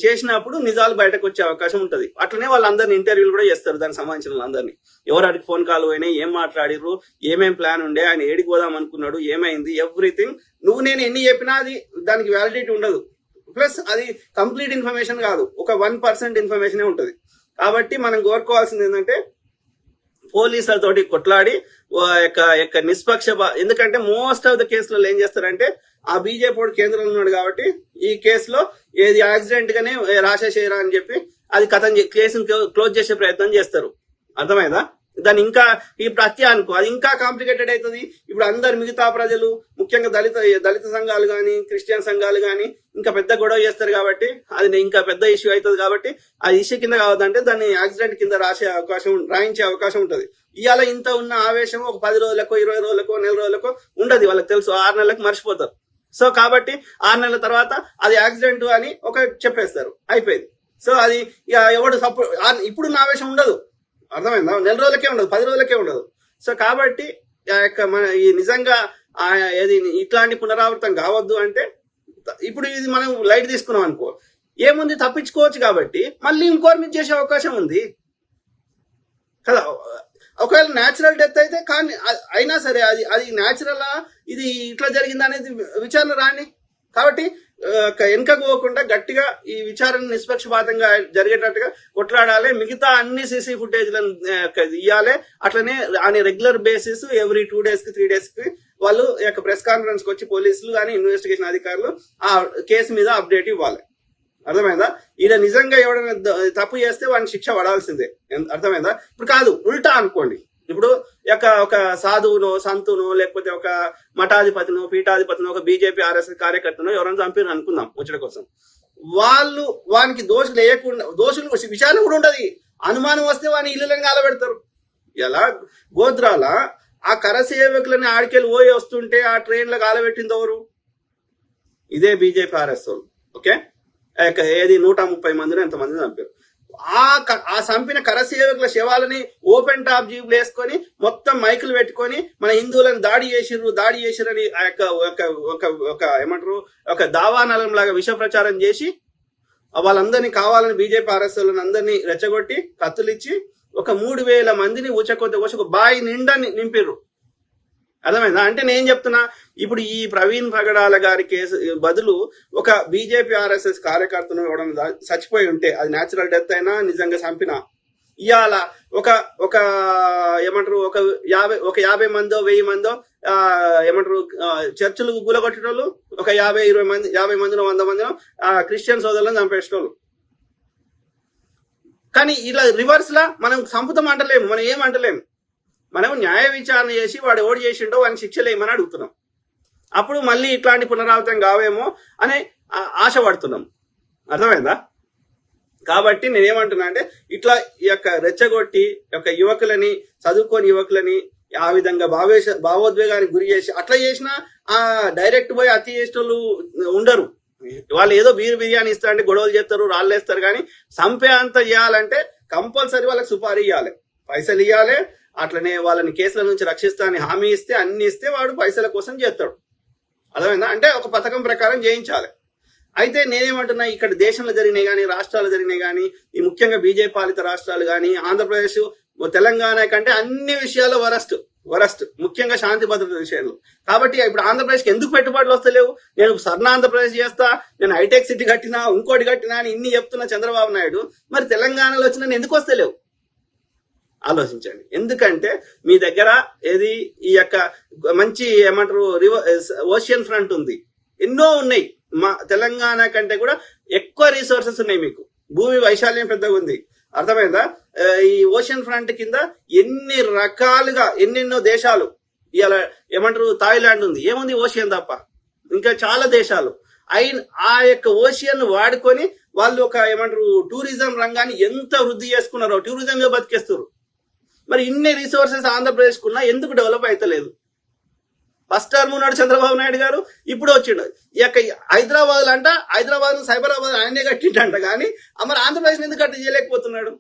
చేసినప్పుడు నిజాలు బయటకు వచ్చే అవకాశం ఉంటుంది. అట్లనే వాళ్ళందరినీ ఇంటర్వ్యూలు కూడా చేస్తారు, దానికి సంబంధించిన వాళ్ళందరినీ. ఎవరికి ఫోన్ కాల్ పోయినాయి, ఏం మాట్లాడిర్రు, ఏమేం ప్లాన్ ఉండే, ఆయన ఏడికి పోదాం అనుకున్నాడు, ఏమైంది, ఎవ్రీథింగ్. నువ్వు నేను ఎన్ని చెప్పినా అది దానికి వ్యాలిడిటీ ఉండదు. ప్లస్ అది కంప్లీట్ ఇన్ఫర్మేషన్ కాదు, ఒక 1% ఇన్ఫర్మేషనే ఉంటుంది. కాబట్టి మనం కోరుకోవాల్సింది ఏంటంటే పోలీసులతోటి కొట్లాడి ఎందుకంటే మోస్ట్ ఆఫ్ ద కేసులలో ఏం చేస్తారంటే ఆ బీజేపీ కేంద్రంలో ఉన్నాడు కాబట్టి ఈ కేసులో ఏది యాక్సిడెంట్ గానే రాసేసేయరా అని చెప్పి అది కేసును క్లోజ్ చేసే ప్రయత్నం చేస్తారు. అర్థమైందా? దాన్ని ఇంకా ఈ ప్రత్యానుకో అది ఇంకా కాంప్లికేటెడ్ అవుతుంది. ఇప్పుడు అందరు మిగతా ప్రజలు, ముఖ్యంగా దళిత సంఘాలు కానీ, క్రిస్టియన్ సంఘాలు కానీ ఇంకా పెద్ద గొడవ చేస్తారు కాబట్టి అది ఇంకా పెద్ద ఇష్యూ అవుతుంది. కాబట్టి ఆ ఇష్యూ కింద కావద్దంటే దాన్ని యాక్సిడెంట్ కింద రాయించే అవకాశం ఉంటుంది. ఇవాళ ఇంత ఉన్న ఆవేశం ఒక 10 రోజులకో, 20 రోజులకో, 1 నెల రోజులకో ఉండదు. వాళ్ళకి తెలుసు, 6 నెలలకు మర్చిపోతారు. సో కాబట్టి 6 నెలల తర్వాత అది యాక్సిడెంట్ అని చెప్పేస్తారు, అయిపోయింది. సో అది ఎవడు ఇప్పుడున్న ఆవేశం ఉండదు. అర్థమైందా? 1 నెల రోజులకే ఉండదు, 10 రోజులకే ఉండదు. సో కాబట్టి ఈ నిజంగా ఏది ఇట్లాంటి పునరావృతం కావద్దు అంటే ఇప్పుడు ఇది మనం లైట్ తీసుకున్నాం అనుకో, ఏముంది తప్పించుకోవచ్చు. కాబట్టి మళ్ళీ ఇంకోరి మీద చేసే అవకాశం ఉంది కదా. ఒకవేళ న్యాచురల్ డెత్ అయితే కానీ అయినా సరే అది అది న్యాచురలా ఇది ఇట్లా జరిగిందా అనేది విచారణ రాని. కాబట్టి వెనుకకు పోకుండా గట్టిగా ఈ విచారణ నిష్పక్షపాతంగా జరిగేటట్టుగా కొట్లాడాలి. మిగతా అన్ని సీసీ ఫుటేజ్లను ఇవ్వాలి. అట్లనే అని రెగ్యులర్ బేసిస్ ఎవ్రీ 2 days కి 3 days కి వాళ్ళు ప్రెస్ కాన్ఫరెన్స్ కి వచ్చి పోలీసులు కానీ ఇన్వెస్టిగేషన్ అధికారులు ఆ కేసు మీద అప్డేట్ ఇవ్వాలి. అర్థమైందా? ఈయన నిజంగా ఎవరైనా తప్పు చేస్తే వాడిని శిక్ష పడాల్సిందే. అర్థమైందా? ఇప్పుడు కాదు, ఉల్టా అనుకోండి. ఇప్పుడు ఒక సాధువునో సంతునో లేకపోతే ఒక మఠాధిపతినో పీఠాధిపతినో ఒక బీజేపీ ఆర్ఎస్ఎస్ కార్యకర్తనో ఎవరైనా చంపారు అనుకుందాం ముచ్చట కోసం, వాళ్ళు వానికి దోషులు వేయకుండా దోషులు విచారణ కూడా ఉండదు. అనుమానం వస్తే వాని ఇల్లులను కాలబెడతారు. ఎలా గోద్రాల ఆ కరసేవకులని ఆడికెళ్ళి పోయి వస్తుంటే ఆ ట్రైన్లో కాలబెట్టింది ఎవరు? ఇదే బీజేపీ ఆర్ఎస్ వాళ్ళు. ఓకే, ఏది 130 మందిని ఎంతమందిని చంపారు. ఆ చంపిన కరసేవకుల శవాలని ఓపెన్ టాప్ జీపులు వేసుకొని మొత్తం మైకులు పెట్టుకొని మన హిందువులను దాడి చేసిరని ఏమంటారు ఒక దావానలం లాగా విష ప్రచారం చేసి వాళ్ళందరినీ కావాలని బీజేపీ ఆర్ఎస్ వాళ్ళని అందరినీ రెచ్చగొట్టి కత్తులు ఇచ్చి ఒక 3000 మందిని ఒక బాయి నిండా నింపిర్రు. అర్థమైందా? అంటే నేను చెప్తున్నా, ఇప్పుడు ఈ ప్రవీణ్ పగడాల గారి కేసు బదులు ఒక బీజేపీ ఆర్ఎస్ఎస్ కార్యకర్తను ఎవడన్నా చచ్చిపోయి ఉంటే, అది న్యాచురల్ డెత్ అయినా నిజంగా చంపినా, ఇవాళ ఒక ఏమంటారు ఒక 50 మందో 1000 మందో ఏమంటారు చర్చిలు గులగొట్టేటోళ్ళు, ఒక 50 మందినో 100 మందినో క్రిస్టియన్ సోదరులను చంపేసేటోళ్ళు. కానీ ఇలా రివర్స్ లా మనం చంపుతాం అంటలేము, మనం ఏమంటలేము. మనం న్యాయ విచారణ చేసి వాడు ఎవడు చేసిండో వానికి శిక్షలేమని అడుగుతున్నాం. అప్పుడు మళ్ళీ ఇట్లాంటి పునరావృతం కావేమో అని ఆశపడుతున్నాం. అర్థమైందా? కాబట్టి నేనేమంటున్నా అంటే ఇట్లా ఈ రెచ్చగొట్టి యువకులని చదువుకోని యువకులని ఆ విధంగా భావోద్వేగానికి గురి చేసి అట్లా చేసినా డైరెక్ట్ పోయి హత్య చేసేటోళ్ళు ఉండరు. వాళ్ళు ఏదో బిర్యానీ ఇస్తారంటే గొడవలు చేస్తారు, రాళ్ళు వేస్తారు. కానీ చంపే అంత చేయాలంటే కంపల్సరీ వాళ్ళకి సుపారీ ఇవ్వాలి, పైసలు ఇవ్వాలి. అట్లనే వాళ్ళని కేసుల నుంచి రక్షిస్తా అని హామీ ఇస్తే అన్ని ఇస్తే వాడు పైసల కోసం చేస్తాడు. అర్థమైందా? అంటే ఒక పథకం ప్రకారం చేయించాలి. అయితే నేనేమంటున్నా, ఇక్కడ దేశంలో జరిగినాయి కానీ రాష్ట్రాలు జరిగినాయి కానీ ఈ ముఖ్యంగా బీజేపీ పాలిత రాష్ట్రాలు కానీ ఆంధ్రప్రదేశ్ తెలంగాణ కంటే అన్ని విషయాల్లో వరస్ట్ ముఖ్యంగా శాంతి భద్రత విషయంలో. కాబట్టి ఇప్పుడు ఆంధ్రప్రదేశ్కి ఎందుకు పెట్టుబడులు వస్తలేవు? నేను స్వర్ణ ఆంధ్రప్రదేశ్ చేస్తా, నేను హైటెక్ సిటీ కట్టినా, ఇంకోటి కట్టినా అని ఇన్ని చెప్తున్నా చంద్రబాబు నాయుడు. మరి తెలంగాణలో వచ్చిన ఎందుకు వస్తలేవు? ఆలోచించండి. ఎందుకంటే మీ దగ్గర ఏది ఈ మంచి ఏమంటారు ఓషియన్ ఫ్రంట్ ఉంది, ఎన్నో ఉన్నాయి. మా తెలంగాణ కంటే కూడా ఎక్కువ రిసోర్సెస్ ఉన్నాయి. మీకు భూమి వైశాల్యం పెద్దగా ఉంది. అర్థమైందా? ఈ ఓషన్ ఫ్రంట్ కింద ఎన్ని రకాలుగా ఎన్నెన్నో దేశాలు, ఇలా ఏమంటారు థాయిలాండ్ ఉంది, ఏముంది ఓషియన్ తప్ప, ఇంకా చాలా దేశాలు ఆ ఓషియన్ వాడుకొని వాళ్ళు ఏమంటారు టూరిజం రంగాన్ని ఎంత వృద్ధి చేసుకున్నారో, టూరిజం మీద బతికేస్తారు. మరి ఇన్ని రిసోర్సెస్ ఆంధ్రప్రదేశ్ కున్నా ఎందుకు డెవలప్ అవుతలేదు? ఫస్ట్ టర్మ్ ఉన్నాడు చంద్రబాబు నాయుడు గారు, ఇప్పుడు వచ్చిండు. హైదరాబాద్ సైబరాబాద్ ఆయనే కట్టిండంట. కానీ మరి ఆంధ్రప్రదేశ్ ఎందుకు కట్టి చేయలేకపోతున్నాడు?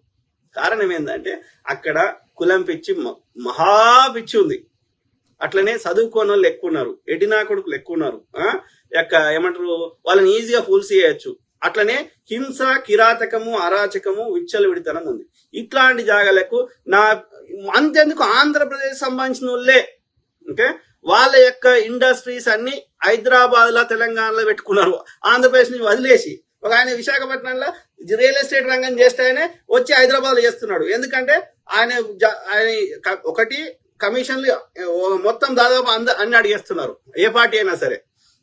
కారణం ఏంటంటే అక్కడ కులం పిచ్చి, మహా పిచ్చి ఉంది. అట్లనే చదువుకోని వాళ్ళు ఎక్కువ ఉన్నారు, ఎడినా కొడుకులు ఎక్కువ ఉన్నారు. ఏమంటారు వాళ్ళని ఈజీగా ఫూల్స్ చేయొచ్చు. అట్లనే హింస, కిరాతకము, అరాచకము, విచ్చలవిడితనం ఉంది. ఇట్లాంటి జాగాలకు అంతెందుకు ఆంధ్రప్రదేశ్ సంబంధించిన వాళ్ళే ఓకే వాళ్ళ ఇండస్ట్రీస్ అన్ని హైదరాబాద్ లో తెలంగాణలో పెట్టుకున్నారు. ఆంధ్రప్రదేశ్ నుంచి వదిలేసి ఒక ఆయన విశాఖపట్నంలో రియల్ ఎస్టేట్ రంగం చేస్తేనే వచ్చి హైదరాబాద్ లో చేస్తున్నాడు. ఎందుకంటే ఆయన ఒకటి కమిషన్లు మొత్తం దాదాపు అన్ని అడిగేస్తున్నారు, ఏ పార్టీ అయినా సరే.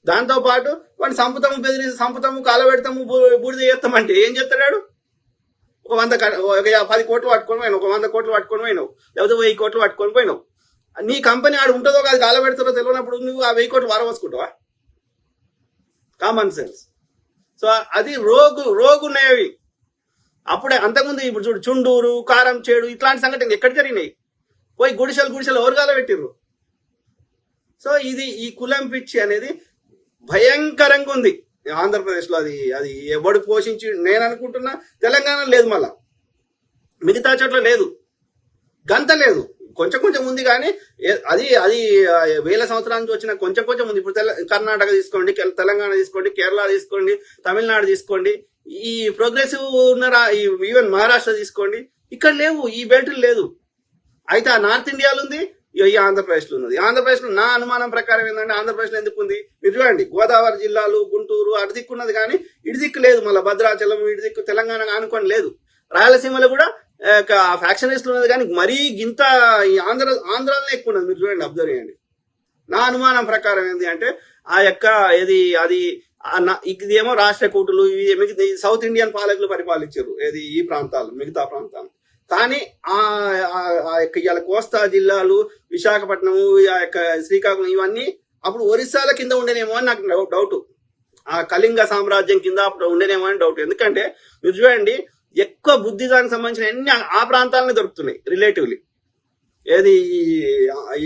దాంతో పాటు వాడిని సంపుతాము కాలబెడతాము బూడిద చేస్తామంటే ఏం చెప్తాడు? ఒక 10 కోట్లు పట్టుకొని పోయినావు, ఒక 100 కోట్లు పట్టుకొని పోయినావు, లేకపోతే 1000 కోట్లు పట్టుకొని పోయినావు. నీ కంపెనీ ఆడు ఉంటుందో కాదు కాలబెడతారో తెలియనప్పుడు నువ్వు ఆ 1000 కోట్లు వారవసుకుంటావా? Common sense. సో అది రోగునేవి. అప్పుడే అంతకుముందు ఇప్పుడు చూడు చుండూరు, కారం చేడు ఇట్లాంటి సంఘటనలు ఎక్కడ జరిగినాయి? పోయి గుడిసెలు ఎవరు కాలబెట్టిర్రు? సో ఇది ఈ కులం పిచ్చి అనేది భయంకరంగా ఉంది ఆంధ్రప్రదేశ్లో. అది ఎవడు పోషించి నేను అనుకుంటున్నా తెలంగాణ లేదు, మళ్ళా మిగతా చోట్ల లేదు, గంత లేదు. కొంచెం ఉంది కానీ అది 1000 సంవత్సరాల నుంచి వచ్చిన కొంచెం ఉంది. ఇప్పుడు కర్ణాటక తీసుకోండి, తెలంగాణ తీసుకోండి, కేరళ తీసుకోండి, తమిళనాడు తీసుకోండి, ఈ ప్రోగ్రెసివ్ ఉన్న ఈవెన్ మహారాష్ట్ర తీసుకోండి, ఇక్కడ లేవు, ఈ బెల్ట్ లేదు. అయితే ఆ నార్త్ ఇండియాలో ఉంది, ఈ ఆంధ్రప్రదేశ్లో ఉన్నది. ఆంధ్రప్రదేశ్లో నా అనుమానం ప్రకారం ఏంటంటే ఆంధ్రప్రదేశ్లో ఎందుకు ఉంది మీరు చూడండి, గోదావరి జిల్లాలు, గుంటూరు అటు దిక్కున్నది కానీ ఇటు దిక్కు లేదు. మళ్ళీ భద్రాచలం ఇటు దిక్కు తెలంగాణ ఆనుకొని లేదు. రాయలసీమలో కూడా ఫ్యాక్షనిస్టులు ఉన్నది కానీ మరీ గింత ఈ ఆంధ్రాలోనే ఎక్కువ ఉన్నది. మీరు చూడండి, అబ్జర్వ్ చేయండి. నా అనుమానం ప్రకారం ఏంటి అంటే ఆ యొక్క అది ఇదేమో రాష్ట్ర కూటులు ఇవి సౌత్ ఇండియన్ పాలకులు పరిపాలించారు ఏది ఈ ప్రాంతాలు, మిగతా ప్రాంతాలు. కానీ ఆ యొక్క ఇవాళ కోస్తా జిల్లాలు, విశాఖపట్నం, ఆ యొక్క శ్రీకాకుళం ఇవన్నీ అప్పుడు ఒరిస్సాల కింద ఉండేనేమో అని నాకు డౌట్. ఆ కళింగ సామ్రాజ్యం కింద అప్పుడు ఉండేనేమో అని డౌట్. ఎందుకంటే మీరు చూడండి, ఎక్కువ బుద్ధిజానికి సంబంధించిన అన్ని ఆ ప్రాంతాలనే దొరుకుతున్నాయి రిలేటివ్లీ. ఏది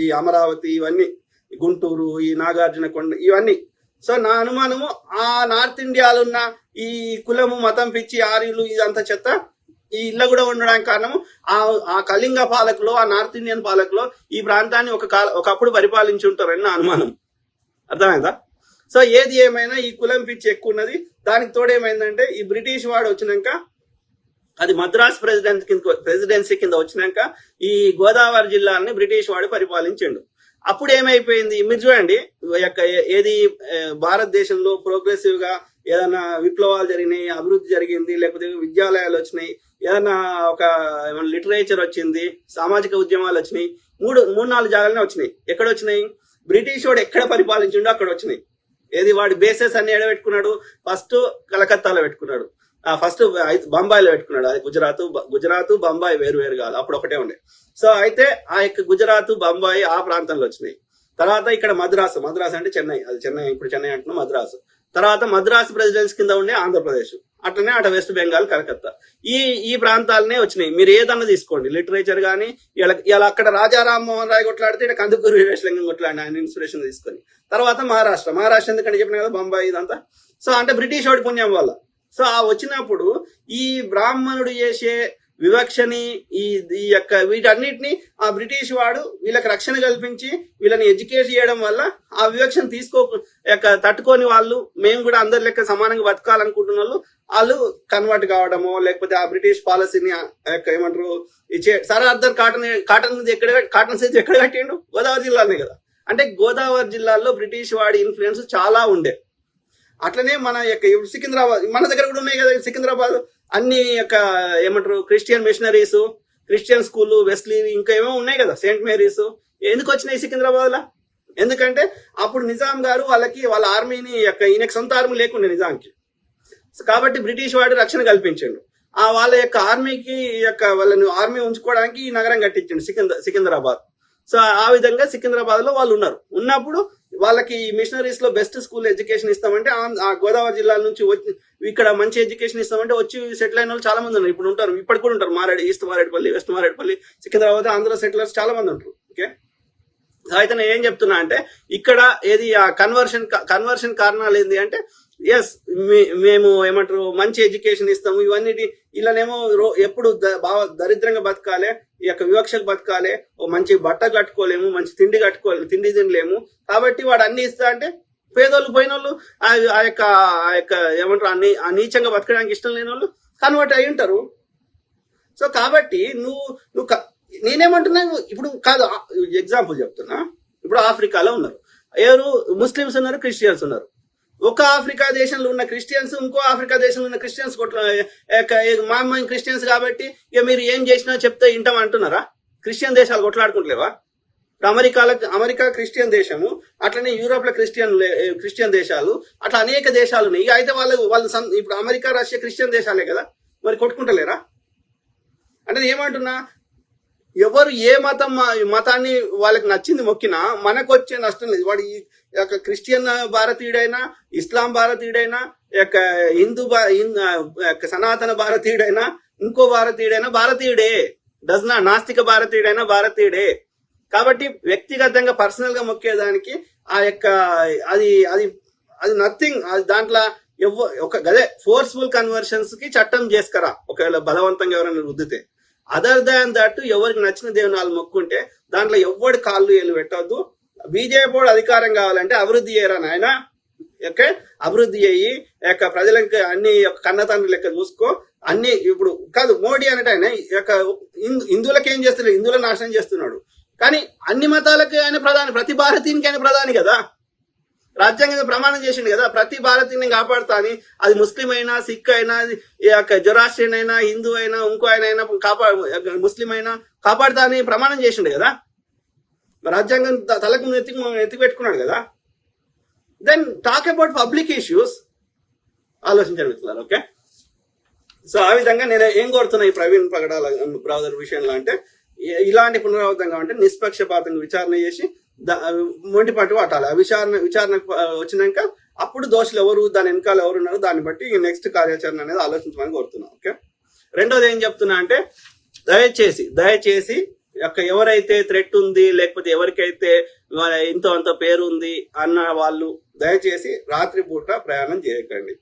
ఈ అమరావతి, ఇవన్నీ గుంటూరు, ఈ నాగార్జున కొండ, ఇవన్నీ. సో నా అనుమానము ఆ నార్త్ ఇండియాలో ఉన్న ఈ కులము, మతం పిచ్చి, ఆర్యులు ఇదంతా చెత్త ఈ ఇళ్ళ కూడా ఉండడానికి కారణము ఆ కళింగ పాలకులు, ఆ నార్త్ ఇండియన్ పాలకులు ఈ ప్రాంతాన్ని ఒకప్పుడు పరిపాలించి ఉంటారని నా అనుమానం. అర్థమైందా? సో ఏది ఏమైనా ఈ కులం పిచ్చి ఎక్కువ ఉన్నది. దానికి తోడేమైందంటే ఈ బ్రిటిష్ వాడు వచ్చినాక, అది మద్రాస్ ప్రెసిడెన్సీ కింద వచ్చినాక ఈ గోదావరి జిల్లాని బ్రిటిష్ వాడు పరిపాలించిండు. అప్పుడు ఏమైపోయింది మీరు చూడండి, ఏది భారతదేశంలో ప్రోగ్రెసివ్ గా ఏదైనా విప్లవాలు జరిగినాయి, అభివృద్ధి జరిగింది, లేకపోతే విద్యాలయాలు వచ్చినాయి, ఏదైనా ఒక లిటరేచర్ వచ్చింది, సామాజిక ఉద్యమాలు వచ్చినాయి, మూడు నాలుగు జాగాలనే వచ్చినాయి. ఎక్కడ వచ్చినాయి? బ్రిటిష్ వాడు ఎక్కడ పరిపాలించిండో అక్కడ వచ్చినాయి. ఏది వాడి బేసెస్ అన్ని ఎడ పెట్టుకున్నాడు? ఫస్ట్ కలకత్తాలో పెట్టుకున్నాడు, ఫస్ట్ బొంబాయిలో పెట్టుకున్నాడు. అది గుజరాత్ బొంబాయి వేరు కాదు, అప్పుడు ఒకటే ఉండే. సో అయితే ఆ యొక్క గుజరాత్, బొంబాయి ఆ ప్రాంతంలో వచ్చినాయి. తర్వాత ఇక్కడ మద్రాసు అంటే చెన్నై, అది చెన్నై, ఇప్పుడు చెన్నై అంటున్నా మద్రాసు. తర్వాత మద్రాసు ప్రెసిడెన్సీ కింద ఉండే ఆంధ్రప్రదేశ్, అట్లనే అటు వెస్ట్ బెంగాల్, కలకత్తా, ఈ ప్రాంతాలనే వచ్చినాయి. మీరు ఏదన్నా తీసుకోండి లిటరేచర్ కానీ, ఇలా అక్కడ రాజా రామ్మోహన్ రాయ్ కొట్లాడితే ఇక్కడ కందుకూరు వీరేశలింగం కొట్లాడిన ఆయన ఇన్స్పిరేషన్ తీసుకొని. తర్వాత మహారాష్ట్ర ఎందుకంటే చెప్పిన కదా బొంబాయి ఇదంతా. సో అంటే బ్రిటిష్ వాడి పుణ్యం వల్ల. సో ఆ వచ్చినప్పుడు ఈ బ్రాహ్మణుడు చేసే వివక్షని, ఈ యొక్క వీటన్నిటిని ఆ బ్రిటిష్ వాడు వీళ్ళకి రక్షణ కల్పించి వీళ్ళని ఎడ్యుకేట్ చేయడం వల్ల ఆ వివక్షను తట్టుకొని వాళ్ళు, మేము కూడా అందరి లెక్క సమానంగా బతకాలనుకుంటున్న వాళ్ళు కన్వర్ట్ కావడమో, లేకపోతే ఆ బ్రిటిష్ పాలసీని ఏమంటారు సర్ ఆర్థర్ కాటన్ సైజ్ ఎక్కడ కట్టిండు? గోదావరి జిల్లానే కదా. అంటే గోదావరి జిల్లాలో బ్రిటిష్ వాడి ఇన్ఫ్లుయెన్స్ చాలా ఉండే. అట్లనే మన యొక్క సికింద్రాబాద్, మన దగ్గర కూడా ఉన్నాయి కదా సికింద్రాబాద్, అన్ని యొక్క ఏమంటారు Christian machineries, Christian school, Wesley, ఇంకా ఏమో ఉన్నాయి కదా, సెయింట్ మేరీస్. ఎందుకు వచ్చినాయి సికింద్రాబాద్ లా? ఎందుకంటే అప్పుడు నిజాం గారు వాళ్ళ ఆర్మీని ఈయనకి సొంత ఆర్మీ లేకుండే నిజాంకి. కాబట్టి బ్రిటిష్ వాడు రక్షణ కల్పించాడు. వాళ్ళ యొక్క ఆర్మీకి వాళ్ళని ఆర్మీ ఉంచుకోవడానికి ఈ నగరం కట్టించండు సికింద్రాబాద్. సో ఆ విధంగా సికింద్రాబాద్ లో వాళ్ళు ఉన్నప్పుడు వాళ్ళకి మిషనరీస్ లో బెస్ట్ స్కూల్ ఎడ్యుకేషన్ ఇస్తామంటే, ఆ గోదావరి జిల్లాల నుంచి వచ్చి ఇక్కడ మంచి ఎడ్యుకేషన్ ఇస్తామంటే వచ్చి సెటిల్ అయిన వాళ్ళు చాలా మంది ఉన్నారు. ఇప్పుడు ఉంటారు, ఇప్పటికి కూడా ఉంటారు. East Marredpally, west Marredpally, Secunderabad, Andhra settlers చాలా మంది ఉంటారు. ఓకే, అయితే నేను ఏం చెప్తున్నా అంటే ఇక్కడ ఏది ఆ కన్వర్షన్ కారణాలు ఏంటి అంటే, ఎస్ మేము ఏమంటారు మంచి ఎడ్యుకేషన్ ఇస్తాము, ఇవన్నీ ఇలానేమో ఎప్పుడు బాగా దరిద్రంగా బతకాలి, ఈ యొక్క వివక్షకు బతకాలి, ఓ మంచి బట్ట కట్టుకోలేము, మంచి తిండి తినలేము, కాబట్టి వాడు అన్ని ఇస్తా అంటే పేదోళ్ళు పోయిన వాళ్ళు ఆ యొక్క ఏమంటారు ఆ నీచంగా బతకడానికి ఇష్టం లేని వాళ్ళు కన్వర్ట్ అయి ఉంటారు. సో కాబట్టి నువ్వు నేనేమంటున్నా, ఇప్పుడు కాదు ఎగ్జాంపుల్ చెప్తున్నా, ఇప్పుడు ఆఫ్రికాలో ఉన్నారు, ఎవరు ముస్లిమ్స్ ఉన్నారు, క్రిస్టియన్స్ ఉన్నారు. ఒక ఆఫ్రికా దేశంలో ఉన్న క్రిస్టియన్స్ ఇంకో ఆఫ్రికా దేశంలో ఉన్న క్రిస్టియన్స్ మా క్రిస్టియన్స్ కాబట్టి ఇక మీరు ఏం చేసినా చెప్తే వింటాం అంటున్నారా? క్రిస్టియన్ దేశాలు కొట్లాడుకుంటలేవా? అమెరికా క్రిస్టియన్ దేశము, అట్లనే యూరోప్ లో క్రిస్టియన్ దేశాలు, అట్లా అనేక దేశాలు ఉన్నాయి. ఇక అయితే వాళ్ళు ఇప్పుడు అమెరికా, రష్యా క్రిస్టియన్ దేశాలే కదా, మరి కొట్టుకుంటలేరా? అంటే ఏమంటున్నా, ఎవరు ఏ మతాన్ని వాళ్ళకి నచ్చింది మొక్కినా మనకు వచ్చే నష్టం లేదు. వాడు క్రిస్టియన్ భారతీయుడైనా, ఇస్లాం భారతీయుడైనా, హిందూ సనాతన భారతీయుడైనా, ఇంకో భారతీయుడైనా భారతీయుడే. నాస్తిక భారతీయుడైనా భారతీయుడే. కాబట్టి వ్యక్తిగతంగా పర్సనల్ గా మొక్కేదానికి అది నథింగ్. దాంట్లో గదే ఫోర్స్ఫుల్ కన్వర్షన్స్ కి చట్టం చేసుకరా ఒకవేళ బలవంతంగా ఎవరైనా రుద్దితే. అదర్ దాన్ దట్ ఎవరికి నచ్చిన దేవుని వాళ్ళు మొక్కుంటే దాంట్లో ఎవడు కాళ్ళు ఏళ్ళు పెట్టవద్దు. బీజేపీ అధికారం కావాలంటే అభివృద్ధి చేయరా నాయన, ఓకే, అభివృద్ధి చేయి, ప్రజలకి అన్ని కన్నతండ్రి లెక్క చూసుకో. అన్ని ఇప్పుడు కాదు మోడీ అనేట ఆయన యొక్క హిందువులకు ఏం చేస్తున్నాడు, హిందువులను నాశనం చేస్తున్నాడు. కానీ అన్ని మతాలకి ఆయన ప్రధాని, ప్రతి భారతీయునికి ఆయన ప్రధాని కదా. రాజ్యాంగం ప్రమాణం చేసిండు కదా, ప్రతి భారతీయుని కాపాడుతా అని. అది ముస్లిం అయినా, సిక్ అయినా, జొరాస్ట్రియన్ అయినా, హిందూ అయినా, ఇంకో ఆయన అయినా ముస్లిం అయినా కాపాడుతా అని ప్రమాణం చేసిండు కదా. రాజ్యాంగం తలకు ఎత్తి పెట్టుకున్నాడు కదా. Then talk about public issues, ఆలోచించారు మిత్రులారు. ఓకే, సో ఆ విధంగా నేను ఏం కోరుతున్నా ఈ ప్రవీణ్ పగడాల బ్రదర్ విషయంలో అంటే, ఇలాంటి పునరావృతంగా అంటే నిష్పక్షపాతంగా విచారణ చేసి మొండిపాటు పట్టాలి. ఆ విచారణ వచ్చినాక అప్పుడు దోషులు ఎవరు, దాని వెనకాల ఎవరు ఉన్నారు, దాన్ని బట్టి నెక్స్ట్ కార్యాచరణ అనేది ఆలోచించమని కోరుతున్నాను. ఓకే, రెండోది ఏం చెప్తున్నా అంటే, దయచేసి ఎవరైతే థ్రెట్ ఉంది, లేకపోతే ఎవరికైతే ఇంతో అంత పేరు ఉంది అన్న వాళ్ళు దయచేసి రాత్రి పూట ప్రయాణం చేయకండి.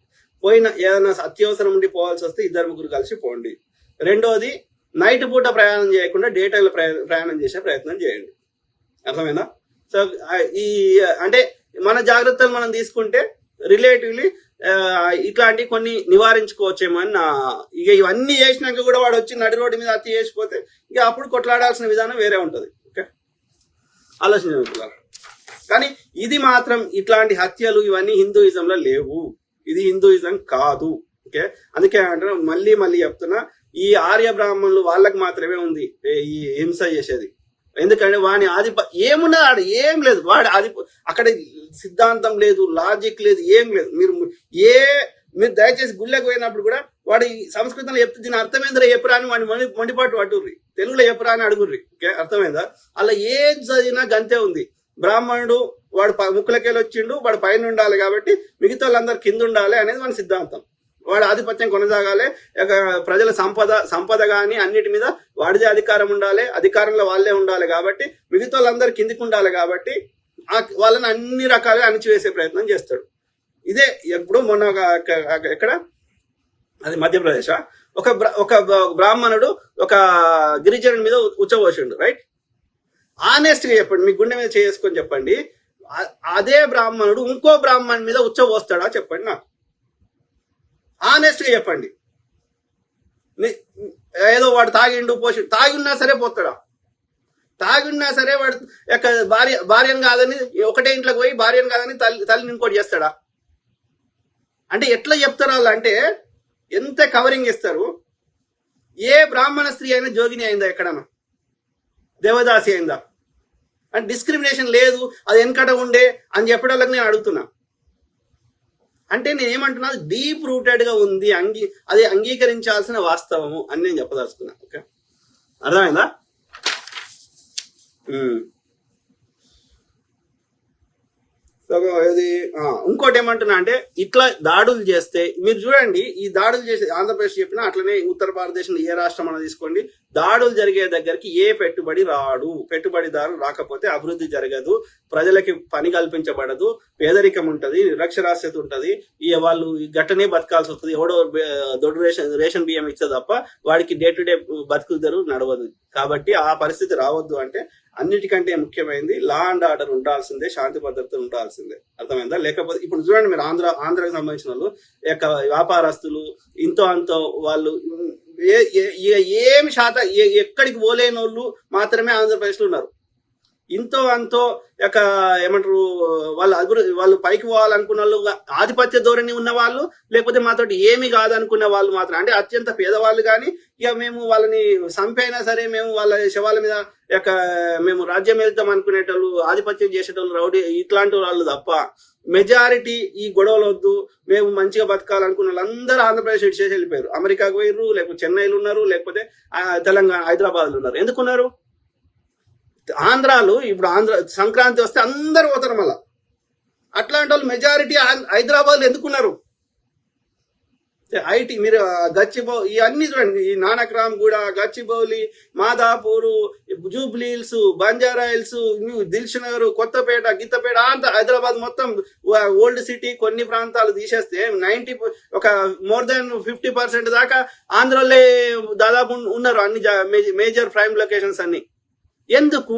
ఏదైనా అత్యవసరం ఉండి పోవాల్సి వస్తే 2-3 కలిసి పోండి. రెండోది, నైట్ పూట ప్రయాణం చేయకుండా డే టైంలో ప్రయాణం చేసే ప్రయత్నం చేయండి. అర్థమైందా? సో అంటే మన జాగ్రత్తలు మనం తీసుకుంటే రిలేటివ్లీ ఇట్లాంటి కొన్ని నివారించుకోవచ్చేమో అని ఇక ఇవన్నీ చేసినాక కూడా వాడు వచ్చి నడి రోడ్డు మీద హత్య చేసిపోతే ఇక అప్పుడు కొట్లాడాల్సిన విధానం వేరే ఉంటుంది. ఓకే, ఆలోచించాలి. కానీ ఇది మాత్రం ఇట్లాంటి హత్యలు ఇవన్నీ హిందూయిజంలో లేవు, ఇది హిందూయిజం కాదు. ఓకే, అందుకే అంటారు, మళ్ళీ చెప్తున్నా, ఈ ఆర్య బ్రాహ్మణులు వాళ్ళకి మాత్రమే ఉంది ఈ హింస చేసేది. ఎందుకంటే వాడి ఏమున్నా ఆడ ఏం లేదు, వాడి అక్కడ సిద్ధాంతం లేదు, లాజిక్ లేదు, ఏం లేదు. మీరు దయచేసి గుళ్ళకి పోయినప్పుడు కూడా వాడు ఈ సంస్కృతంలో చెప్తే దీని అర్థమైందిరా ఎప్పురా అని వాడిని మొండిపాటు పట్టుర్రి, తెలుగులో ఎప్పురా అని అడుగుర్రి. ఓకే, అర్థమైందా? అలా ఏది చదివినా గంతే ఉంది. బ్రాహ్మణుడు వాడు ముక్కులకెళ్ళి వచ్చిండు, వాడు పైన ఉండాలి కాబట్టి మిగతా వాళ్ళందరూ కింద ఉండాలి అనేది మన సిద్ధాంతం. వాడు ఆధిపత్యం కొనసాగాలి, ప్రజల సంపద కానీ అన్నిటి మీద వాడిదే అధికారం ఉండాలి, అధికారంలో వాళ్ళే ఉండాలి కాబట్టి మిగతా వాళ్ళందరూ కిందికి ఉండాలి కాబట్టి వాళ్ళని అన్ని రకాలుగా అణిచివేసే ప్రయత్నం చేస్తాడు. ఇదే ఎప్పుడు మొన్న ఎక్కడ అది మధ్యప్రదేశ్ ఒక బ్రాహ్మణుడు ఒక గిరిజనుడి మీద ఉచ్చబోసిండు, రైట్? ఆనెస్ట్గా చెప్పండి, మీ గుండె మీద చేసుకొని చెప్పండి, అదే బ్రాహ్మణుడు ఇంకో బ్రాహ్మణుడి మీద ఉచ్చబోస్తాడా చెప్పండి నాకు. ఆనెస్ట్గా చెప్పండి. ఏదో వాడు తాగిండు తాగిన్నా సరే పోతాడా? తాగిన్నా సరే వాడు భార్యను కాదని ఒకటే ఇంట్లోకి పోయి భార్యను కాదని తల్లిని ఇంకోటి చేస్తాడా? అంటే ఎట్లా చెప్తారు వాళ్ళు అంటే ఎంత కవరింగ్ ఇస్తారు. ఏ బ్రాహ్మణ స్త్రీ అయినా జోగిని అయిందా ఎక్కడన్నా? దేవదాసి అయిందా? అంటే డిస్క్రిమినేషన్ లేదు, అది వెనకట ఉండే అని చెప్పడానికి నేను అడుగుతున్నా. అంటే నేను ఏమంటున్నా, డీప్ రూటెడ్ గా ఉంది, అది అంగీకరించాల్సిన వాస్తవము అని నేను చెప్పదలుచుకున్నా. ఓకే, అర్థమైందా? ఇది ఇంకోటి ఏమంటున్నా అంటే, ఇట్లా దాడులు చేస్తే మీరు చూడండి, ఈ దాడులు చేసే ఆంధ్రప్రదేశ్ చెప్పినా అట్లనే ఉత్తర భారతదేశంలో ఏ రాష్ట్రం అన్న తీసుకోండి, దాడులు జరిగే దగ్గరికి ఏ పెట్టుబడి రాడు, పెట్టుబడిదారు రాకపోతే అభివృద్ధి జరగదు, ప్రజలకి పని కల్పించబడదు, పేదరికం ఉంటది, నిరక్షరాస్యత ఉంటది, వాళ్ళు గట్టనే బతకాల్సి వస్తుంది, ఎవడో దొడ్డు రేషన్ బియ్యం ఇచ్చే తప్ప వాడికి డే టు డే బతుకుదరు నడవదు. కాబట్టి ఆ పరిస్థితి రావద్దు అంటే అన్నిటికంటే ముఖ్యమైనది లా అండ్ ఆర్డర్ ఉండాల్సిందే, శాంతి భద్రతలు ఉండాల్సిందే. అర్థమైందా? లేకపోతే ఇప్పుడు చూడండి, మీరు ఆంధ్రాకి సంబంధించిన వాళ్ళు వ్యాపారస్తులు ఇంతో అంతో వాళ్ళు ఏమి శాతం ఎక్కడికి పోలేని వాళ్ళు మాత్రమే ఆంధ్రప్రదేశ్లో ఉన్నారు. ఇంతో అంతో ఏమంటారు వాళ్ళు పైకి పోవాలనుకున్న వాళ్ళు, ఆధిపత్య ధోరణి ఉన్న వాళ్ళు, లేకపోతే మాతోటి ఏమి కాదనుకున్న వాళ్ళు మాత్రం, అంటే అత్యంత పేదవాళ్ళు కానీ ఇక మేము వాళ్ళని చంపైనా సరే మేము వాళ్ళ శవాల మీద మేము రాజ్యం వెళ్తాం అనుకునేటోళ్ళు, ఆధిపత్యం చేసేటోళ్ళు, రౌడీ ఇట్లాంటి వాళ్ళు తప్ప మెజారిటీ ఈ గొడవలు వద్దు, మేము మంచిగా బతకాలనుకున్న వాళ్ళందరూ ఆంధ్రప్రదేశ్ చేసి వెళ్ళిపోయారు. అమెరికాకు పోయిర్రు, లేకపోతే చెన్నైలో ఉన్నారు, లేకపోతే తెలంగాణ హైదరాబాద్లో ఉన్నారు. ఎందుకున్నారు? ఆంధ్రాలు ఇప్పుడు సంక్రాంతి వస్తే అందరూ పోతారు. మళ్ళా అట్లాంటి వాళ్ళు మెజారిటీ హైదరాబాద్లో ఎందుకున్నారు? ఐటీ మీరు గచ్చిబౌలి ఇవన్నీ చూడండి, ఈ Nanakram Guda, Gachibowli, Madhapur, Jubilee Hills, Banjara Hills, Dilsukh Nagar, Kothapet, గిత్తపేట అంతా హైదరాబాద్ మొత్తం ఓల్డ్ సిటీ కొన్ని ప్రాంతాలు తీసేస్తే మోర్ దాన్ 50% దాకా ఆంధ్రలో దాదాపు ఉన్నారు. అన్ని మేజర్ ప్రైమ్ లొకేషన్స్ అన్ని. ఎందుకు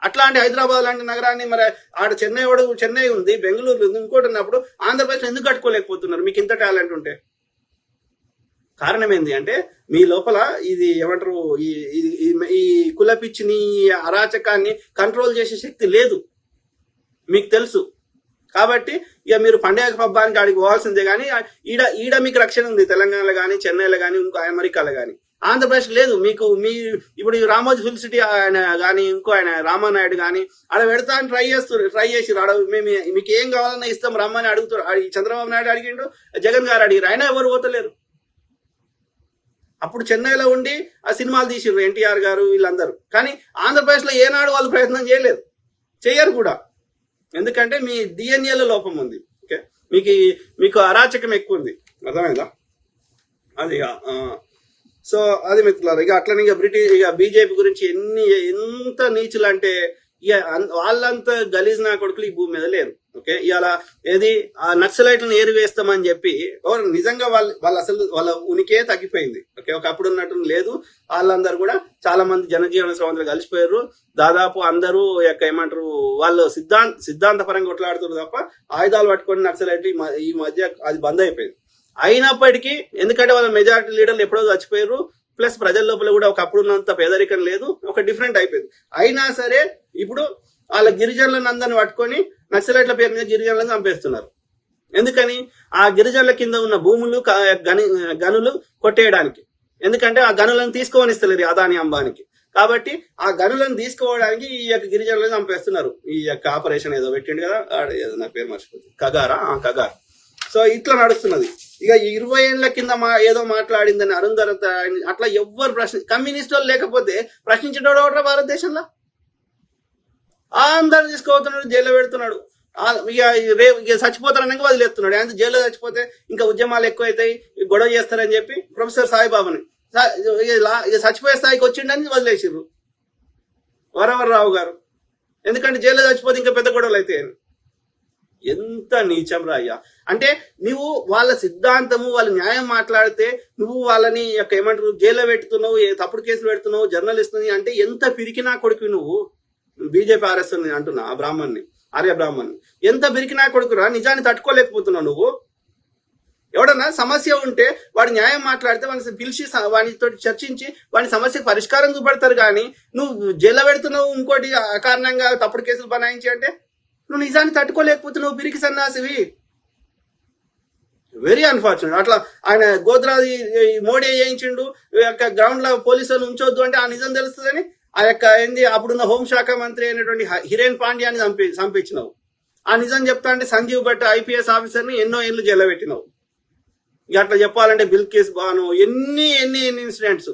అట్లాంటి హైదరాబాద్ లాంటి నగరాన్ని మరి ఆడ చెన్నై ఉంది, బెంగళూరు ఉంది, ఇంకోటి ఉన్నప్పుడు ఆంధ్రప్రదేశ్ ఎందుకు కట్టుకోలేకపోతున్నారు? మీకు ఇంత టాలెంట్ ఉంటే కారణం ఏంది అంటే మీ లోపల ఇది ఏమంటారు ఈ కుల పిచ్చిని అరాచకాన్ని కంట్రోల్ చేసే శక్తి లేదు, మీకు తెలుసు. కాబట్టి ఇక మీరు పండుగ పబ్బానికి ఆడికి పోవాల్సిందే. కానీ ఈడ మీకు రక్షణ ఉంది, తెలంగాణలో కానీ, చెన్నైలో కానీ, ఇంకో అమెరికాలో కానీ. ఆంధ్రప్రదేశ్ లేదు. మీకు ఇప్పుడు రామోజీ ఫిల్మ్ సిటీ ఆయన కానీ, ఇంకో ఆయన రామానాయుడు కానీ ఆడ పెడతా అని ట్రై చేసి ఆడ మేము మీకు ఏం కావాలన్నా ఇస్తాం రమ్మని అడుగుతారు. చంద్రబాబు నాయుడు అడిగిండు, జగన్ గారు అడిగారు, అయినా ఎవరు పోతలేరు. అప్పుడు చెన్నైలో ఉండి ఆ సినిమాలు తీసిర్రు ఎన్టీఆర్ గారు వీళ్ళందరూ. కానీ ఆంధ్రప్రదేశ్లో ఏనాడు వాళ్ళు ప్రయత్నం చేయలేదు, చేయరు కూడా. ఎందుకంటే మీ డిఎన్ఏలో లోపం ఉంది. ఓకే, మీకు అరాచకం ఎక్కువ ఉంది, అర్థమైందా? అది సో అది మిత్రులారు. ఇక అట్లనే ఇక బీజేపీ గురించి ఎంత నీచులు అంటే ఇక వాళ్ళంతా గలీజ్ నా కొడుకులు ఈ భూమి మీద లేరు. ఓకే, ఇవాళ ఏది ఆ నక్సలైట్లను ఏరివేస్తామని చెప్పి ఎవరు నిజంగా వాళ్ళు అసలు వాళ్ళ ఉనికే తగ్గిపోయింది. ఓకే, ఒకప్పుడు ఉన్నట్టు లేదు. వాళ్ళందరూ కూడా చాలా మంది జనజీవన స్రవంతులు కలిసిపోయారు. దాదాపు అందరూ ఏమంటారు వాళ్ళు సిద్ధాంతపరంగా కొట్లాడుతున్నారు తప్ప ఆయుధాలు పట్టుకొని నక్సలైట్ ఈ మధ్య అది బంద్ అయిపోయింది. అయినప్పటికీ ఎందుకంటే వాళ్ళ మెజారిటీ లీడర్లు ఎప్పుడో చచ్చిపోయారు, ప్లస్ ప్రజల లోపల కూడా ఒకప్పుడు ఉన్నంత పేదరికం లేదు, ఒక డిఫరెంట్ అయిపోయింది. అయినా సరే ఇప్పుడు వాళ్ళ గిరిజనులను అందరిని పట్టుకొని నక్సలైట్ల పేరు మీద గిరిజనులను చంపేస్తున్నారు. ఎందుకని? ఆ గిరిజనుల కింద ఉన్న భూములు గనులు కొట్టేయడానికి. ఎందుకంటే ఆ గనులను తీసుకోవనిస్తలేరు అదాని అంబానికి. కాబట్టి ఆ గనులను తీసుకోవడానికి ఈ యొక్క గిరిజనులను చంపేస్తున్నారు. ఈ యొక్క ఆపరేషన్ ఏదో పెట్టిండు కదా, నా పేరు మర్చిపోతుంది, కగార్. సో ఇట్లా నడుస్తున్నది. ఇక 20 ఏళ్ల కింద ఏదో మాట్లాడిందని అరుంధర అట్లా ఎవ్వరు కమ్యూనిస్ట్ వాళ్ళు లేకపోతే ప్రశ్నించేటోడు ఎవరు భారతదేశంలో? అందరు తీసుకోబోతున్నాడు, జైల్లో పెడుతున్నాడు. ఇక చచ్చిపోతారనగా వదిలేస్తున్నాడు. ఆయన జైల్లో చచ్చిపోతే ఇంకా ఉద్యమాలు ఎక్కువైతాయి, గొడవ చేస్తారని చెప్పి ప్రొఫెసర్ సాయిబాబాని చచ్చిపోయే స్థాయికి వచ్చిండని వదిలేసిర్రు వరవరరావు గారు. ఎందుకంటే జైల్లో చచ్చిపోతే ఇంకా పెద్ద గొడవలు అయితే. ఎంత నీచం రాయ్యా అంటే నువ్వు వాళ్ళ సిద్ధాంతము వాళ్ళ న్యాయం మాట్లాడితే నువ్వు వాళ్ళని ఏమంటారు జైల్లో పెడుతున్నావు, తప్పుడు కేసులు పెడుతున్నావు, జర్నలిస్ట్ని అంటే ఎంత పిరికినా కొడుకు నువ్వు. బీజేపీ ఆర్ఎస్ అంటున్నా ఆ బ్రాహ్మణ్ని, ఆర్య బ్రాహ్మణ్ని ఎంత పిరికినా కొడుకురా, నిజాన్ని తట్టుకోలేకపోతున్నావు నువ్వు. ఎవడన్నా సమస్య ఉంటే వాడి న్యాయం మాట్లాడితే వాడిని పిలిచి వానితో చర్చించి వాడి సమస్యకు పరిష్కారం చూపెడతారు. కానీ నువ్వు జైల్లో పెడుతున్నావు ఇంకోటి అకారణంగా తప్పుడు కేసులు బనాయించి అంటే నువ్వు నిజాన్ని తట్టుకోలేకపోతున్నావు, పిరికి సన్నాసివి. Very unfortunate. అట్లా ఆయన గోద్రాది మోడీ చేయించిండు, గ్రౌండ్ లో పోలీసులు ఉంచొద్దు అంటే ఆ నిజం తెలుస్తుందని ఆ అప్పుడున్న హోంశాఖ మంత్రి అయినటువంటి హిరేన్ పాండ్యాని చంపించినావు. ఆ నిజం చెప్తా అంటే సంజీవ్ భట్ ఐపీఎస్ ఆఫీసర్ని ఎన్నో ఏళ్ళు జైల్లో పెట్టినావు. ఇక అట్లా చెప్పాలంటే బిల్కిస్ బాను ఎన్ని ఇన్సిడెంట్స్.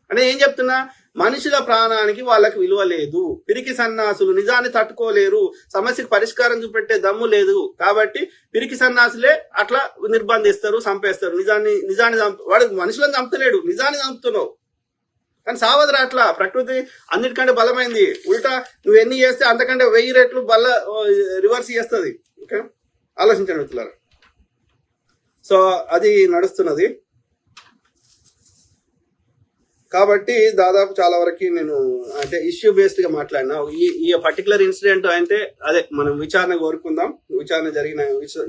అంటే ఏం చెప్తున్నా, మనుషుల ప్రాణానికి వాళ్ళకి విలువ లేదు. పిరికి సన్నాసులు నిజాన్ని తట్టుకోలేరు, సమస్యకు పరిష్కారం చూపెట్టే దమ్ము లేదు. కాబట్టి పిరికి సన్నాసులే అట్లా నిర్బంధిస్తారు, చంపేస్తారు. నిజాన్ని వాడు మనుషులను చంపలేడు, నిజాన్ని చంపుతున్నావు. కానీ సావదురా అట్లా. ప్రకృతి అన్నిటికంటే బలమైంది. ఉల్టా నువ్వు ఎన్ని చేస్తే అంతకంటే 1000 రెట్లు రివర్స్ చేస్తుంది. ఓకే, ఆలోచించండి మిత్రులారా. సో అది నడుస్తున్నది. కాబట్టి దాదాపు చాలా వరకు నేను అంటే ఇష్యూ బేస్డ్ గా మాట్లాడినా. ఈ పర్టికులర్ ఇన్సిడెంట్ అంటే అదే మనం విచారణ కోరుకుందాం. విచారణ జరిగిన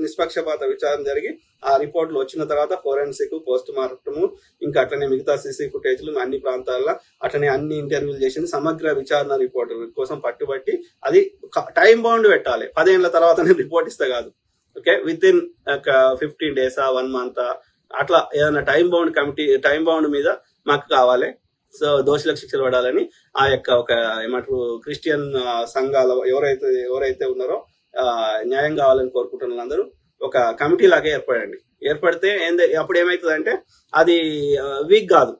నిష్పక్షపాత విచారణ జరిగి ఆ రిపోర్ట్లు వచ్చిన తర్వాత ఫోరెన్సిక్, పోస్ట్ మార్టము, ఇంకా అట్లనే మిగతా సీసీ ఫుటేజ్లు అన్ని ప్రాంతాల్లో అట్లనే అన్ని ఇంటర్వ్యూలు చేసింది. సమగ్ర విచారణ రిపోర్ట్ కోసం పట్టుబట్టి అది టైం బౌండ్ పెట్టాలి. 10 ఏళ్ల తర్వాత నేను రిపోర్ట్ ఇస్తా కాదు. Okay, with in 15 days 1 month అట్లా ఏదైనా టైం బౌండ్ మీద మాకు కావాలి. సో దోషులకు శిక్షలు పడాలని ఆ యొక్క ఏమంటారు క్రిస్టియన్ సంఘాల ఎవరైతే ఉన్నారో న్యాయం కావాలని కోరుకుంటున్న వాళ్ళందరూ ఒక కమిటీ లాగా ఏర్పడితే అప్పుడు ఏమవుతుందంటే అది వీక్ కాదు.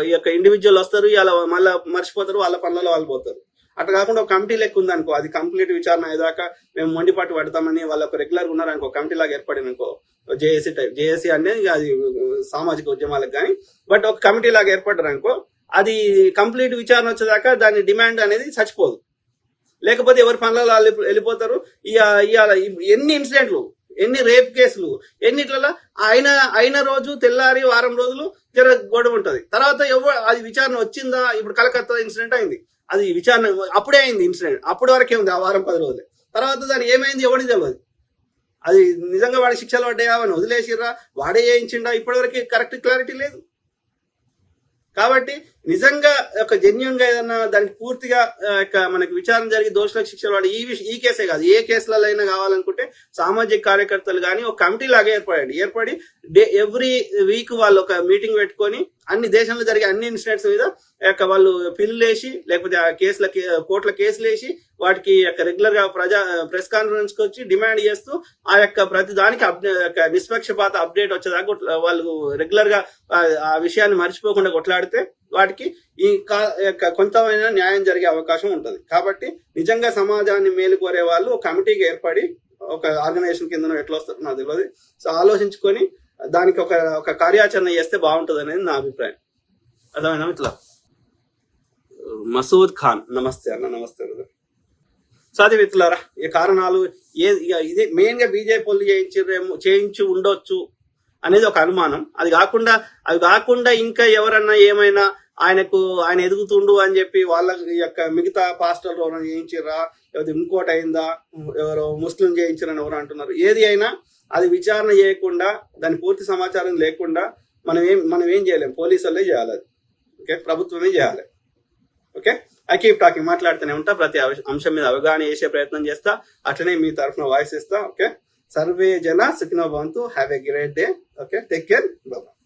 ఈ యొక్క ఇండివిజువల్ వస్తారు, ఇలా మళ్ళీ మర్చిపోతారు, వాళ్ళ పనులలో వాళ్ళు పోతారు. అట్లా కాకుండా ఒక కమిటీ లెక్క ఉందనుకో, అది కంప్లీట్ విచారణ అయ్యేదాకా మేము మొండిపాటు పడతామని వాళ్ళకు రెగ్యులర్ ఉన్నారనుకో, కమిటీ లాగా ఏర్పడిననుకో, జేఏసీ అనేది అది సామాజిక ఉద్యమాలకు కానీ, బట్ ఒక కమిటీ లాగా ఏర్పడ్డారనుకో అది కంప్లీట్ విచారణ వచ్చేదాకా దాని డిమాండ్ అనేది చచ్చిపోదు. లేకపోతే ఎవరి పనులలో వాళ్ళు వెళ్ళిపోతారు. ఎన్ని ఇన్సిడెంట్లు, ఎన్ని రేప్ కేసులు, ఎన్నిట్లలో అయిన రోజు తెల్లారి వారం రోజులు గొడవ ఉంటుంది. తర్వాత అది విచారణ వచ్చిందా? ఇప్పుడు కలకత్తా ఇన్సిడెంట్ అయింది, అది విచారణ అప్పుడే అయింది ఇన్సిడెంట్, అప్పటి వరకే ఉంది ఆ వారం 10 రోజులే. తర్వాత దాని ఏమైంది ఎవరికి తెలియదు. అది నిజంగా వాడి శిక్షలు పడ్డాయా, అని వదిలేసిర్రా, వాడే చేయించిండా, ఇప్పటివరకు కరెక్ట్ క్లారిటీ లేదు. కాబట్టి నిజంగా ఒక జెన్యున్ గా ఏదన్నా దానికి పూర్తిగా మనకి విచారణ జరిగి దోషులకు శిక్షలు పడి ఈ కేసే కాదు, ఏ కేసులలో అయినా కావాలనుకుంటే సామాజిక కార్యకర్తలు కానీ ఒక కమిటీ లాగా ఏర్పడి ఎవ్రీ వీక్ వాళ్ళు ఒక మీటింగ్ పెట్టుకొని అన్ని దేశంలో జరిగే అన్ని ఇన్సిడెంట్స్ మీద వాళ్ళు పిల్లులు వేసి, లేకపోతే ఆ కోర్టుల కేసులు వేసి వాటికి రెగ్యులర్ గా ప్రెస్ కాన్ఫరెన్స్ కి వచ్చి డిమాండ్ చేస్తూ ఆ ప్రతి దానికి నిష్పక్షపాత అప్డేట్ వచ్చేదాకా వాళ్ళు రెగ్యులర్ గా ఆ విషయాన్ని మర్చిపోకుండా కొట్లాడితే వాటికి ఈ కొంతమైన న్యాయం జరిగే అవకాశం ఉంటుంది. కాబట్టి నిజంగా సమాజాన్ని మేలుకోరే వాళ్ళు ఒక కమిటీకి ఏర్పడి ఒక ఆర్గనైజేషన్ కింద ఎట్లా వస్తారో నాకు తెలియదు. సో ఆలోచించుకొని దానికి ఒక కార్యాచరణ చేస్తే బాగుంటుంది అనేది నా అభిప్రాయం. అర్థమైనా ఇట్లా. మసూద్ ఖాన్, నమస్తే అన్న. నమస్తే బ్రదర్. సాది మిత్రులారా, ఈ కారణాలు ఇది మెయిన్ గా బీజేపీ వాళ్ళు చేయించి ఉండొచ్చు అనేది ఒక అనుమానం. అవి కాకుండా ఇంకా ఎవరన్నా ఏమైనా ఆయన ఎదుగుతుండు అని చెప్పి వాళ్ళ మిగతా పాస్టర్లు ఎవరైనా చేయించిర్రా, లేకపోతే ఇంకోటి అయిందా, ఎవరో ముస్లిం చేయించారని ఎవరు అంటున్నారు. ఏది అయినా అది విచారణ చేయకుండా, దాని పూర్తి సమాచారం లేకుండా మనం ఏం చేయలేం. పోలీసు వాళ్ళే చేయాలి అది. ఓకే, ప్రభుత్వమే చేయాలి. ఓకే, ఐ కీప్ టాకింగ్, మాట్లాడుతూనే ఉంటా. ప్రతి అంశం మీద అవగాహన చేసే ప్రయత్నం చేస్తా. అట్లనే మీ తరఫున వాయిస్ ఇస్తా. ఓకే, సర్వే జన సుఖినో భవంతు. Have a great day. Okay, take care. Bye.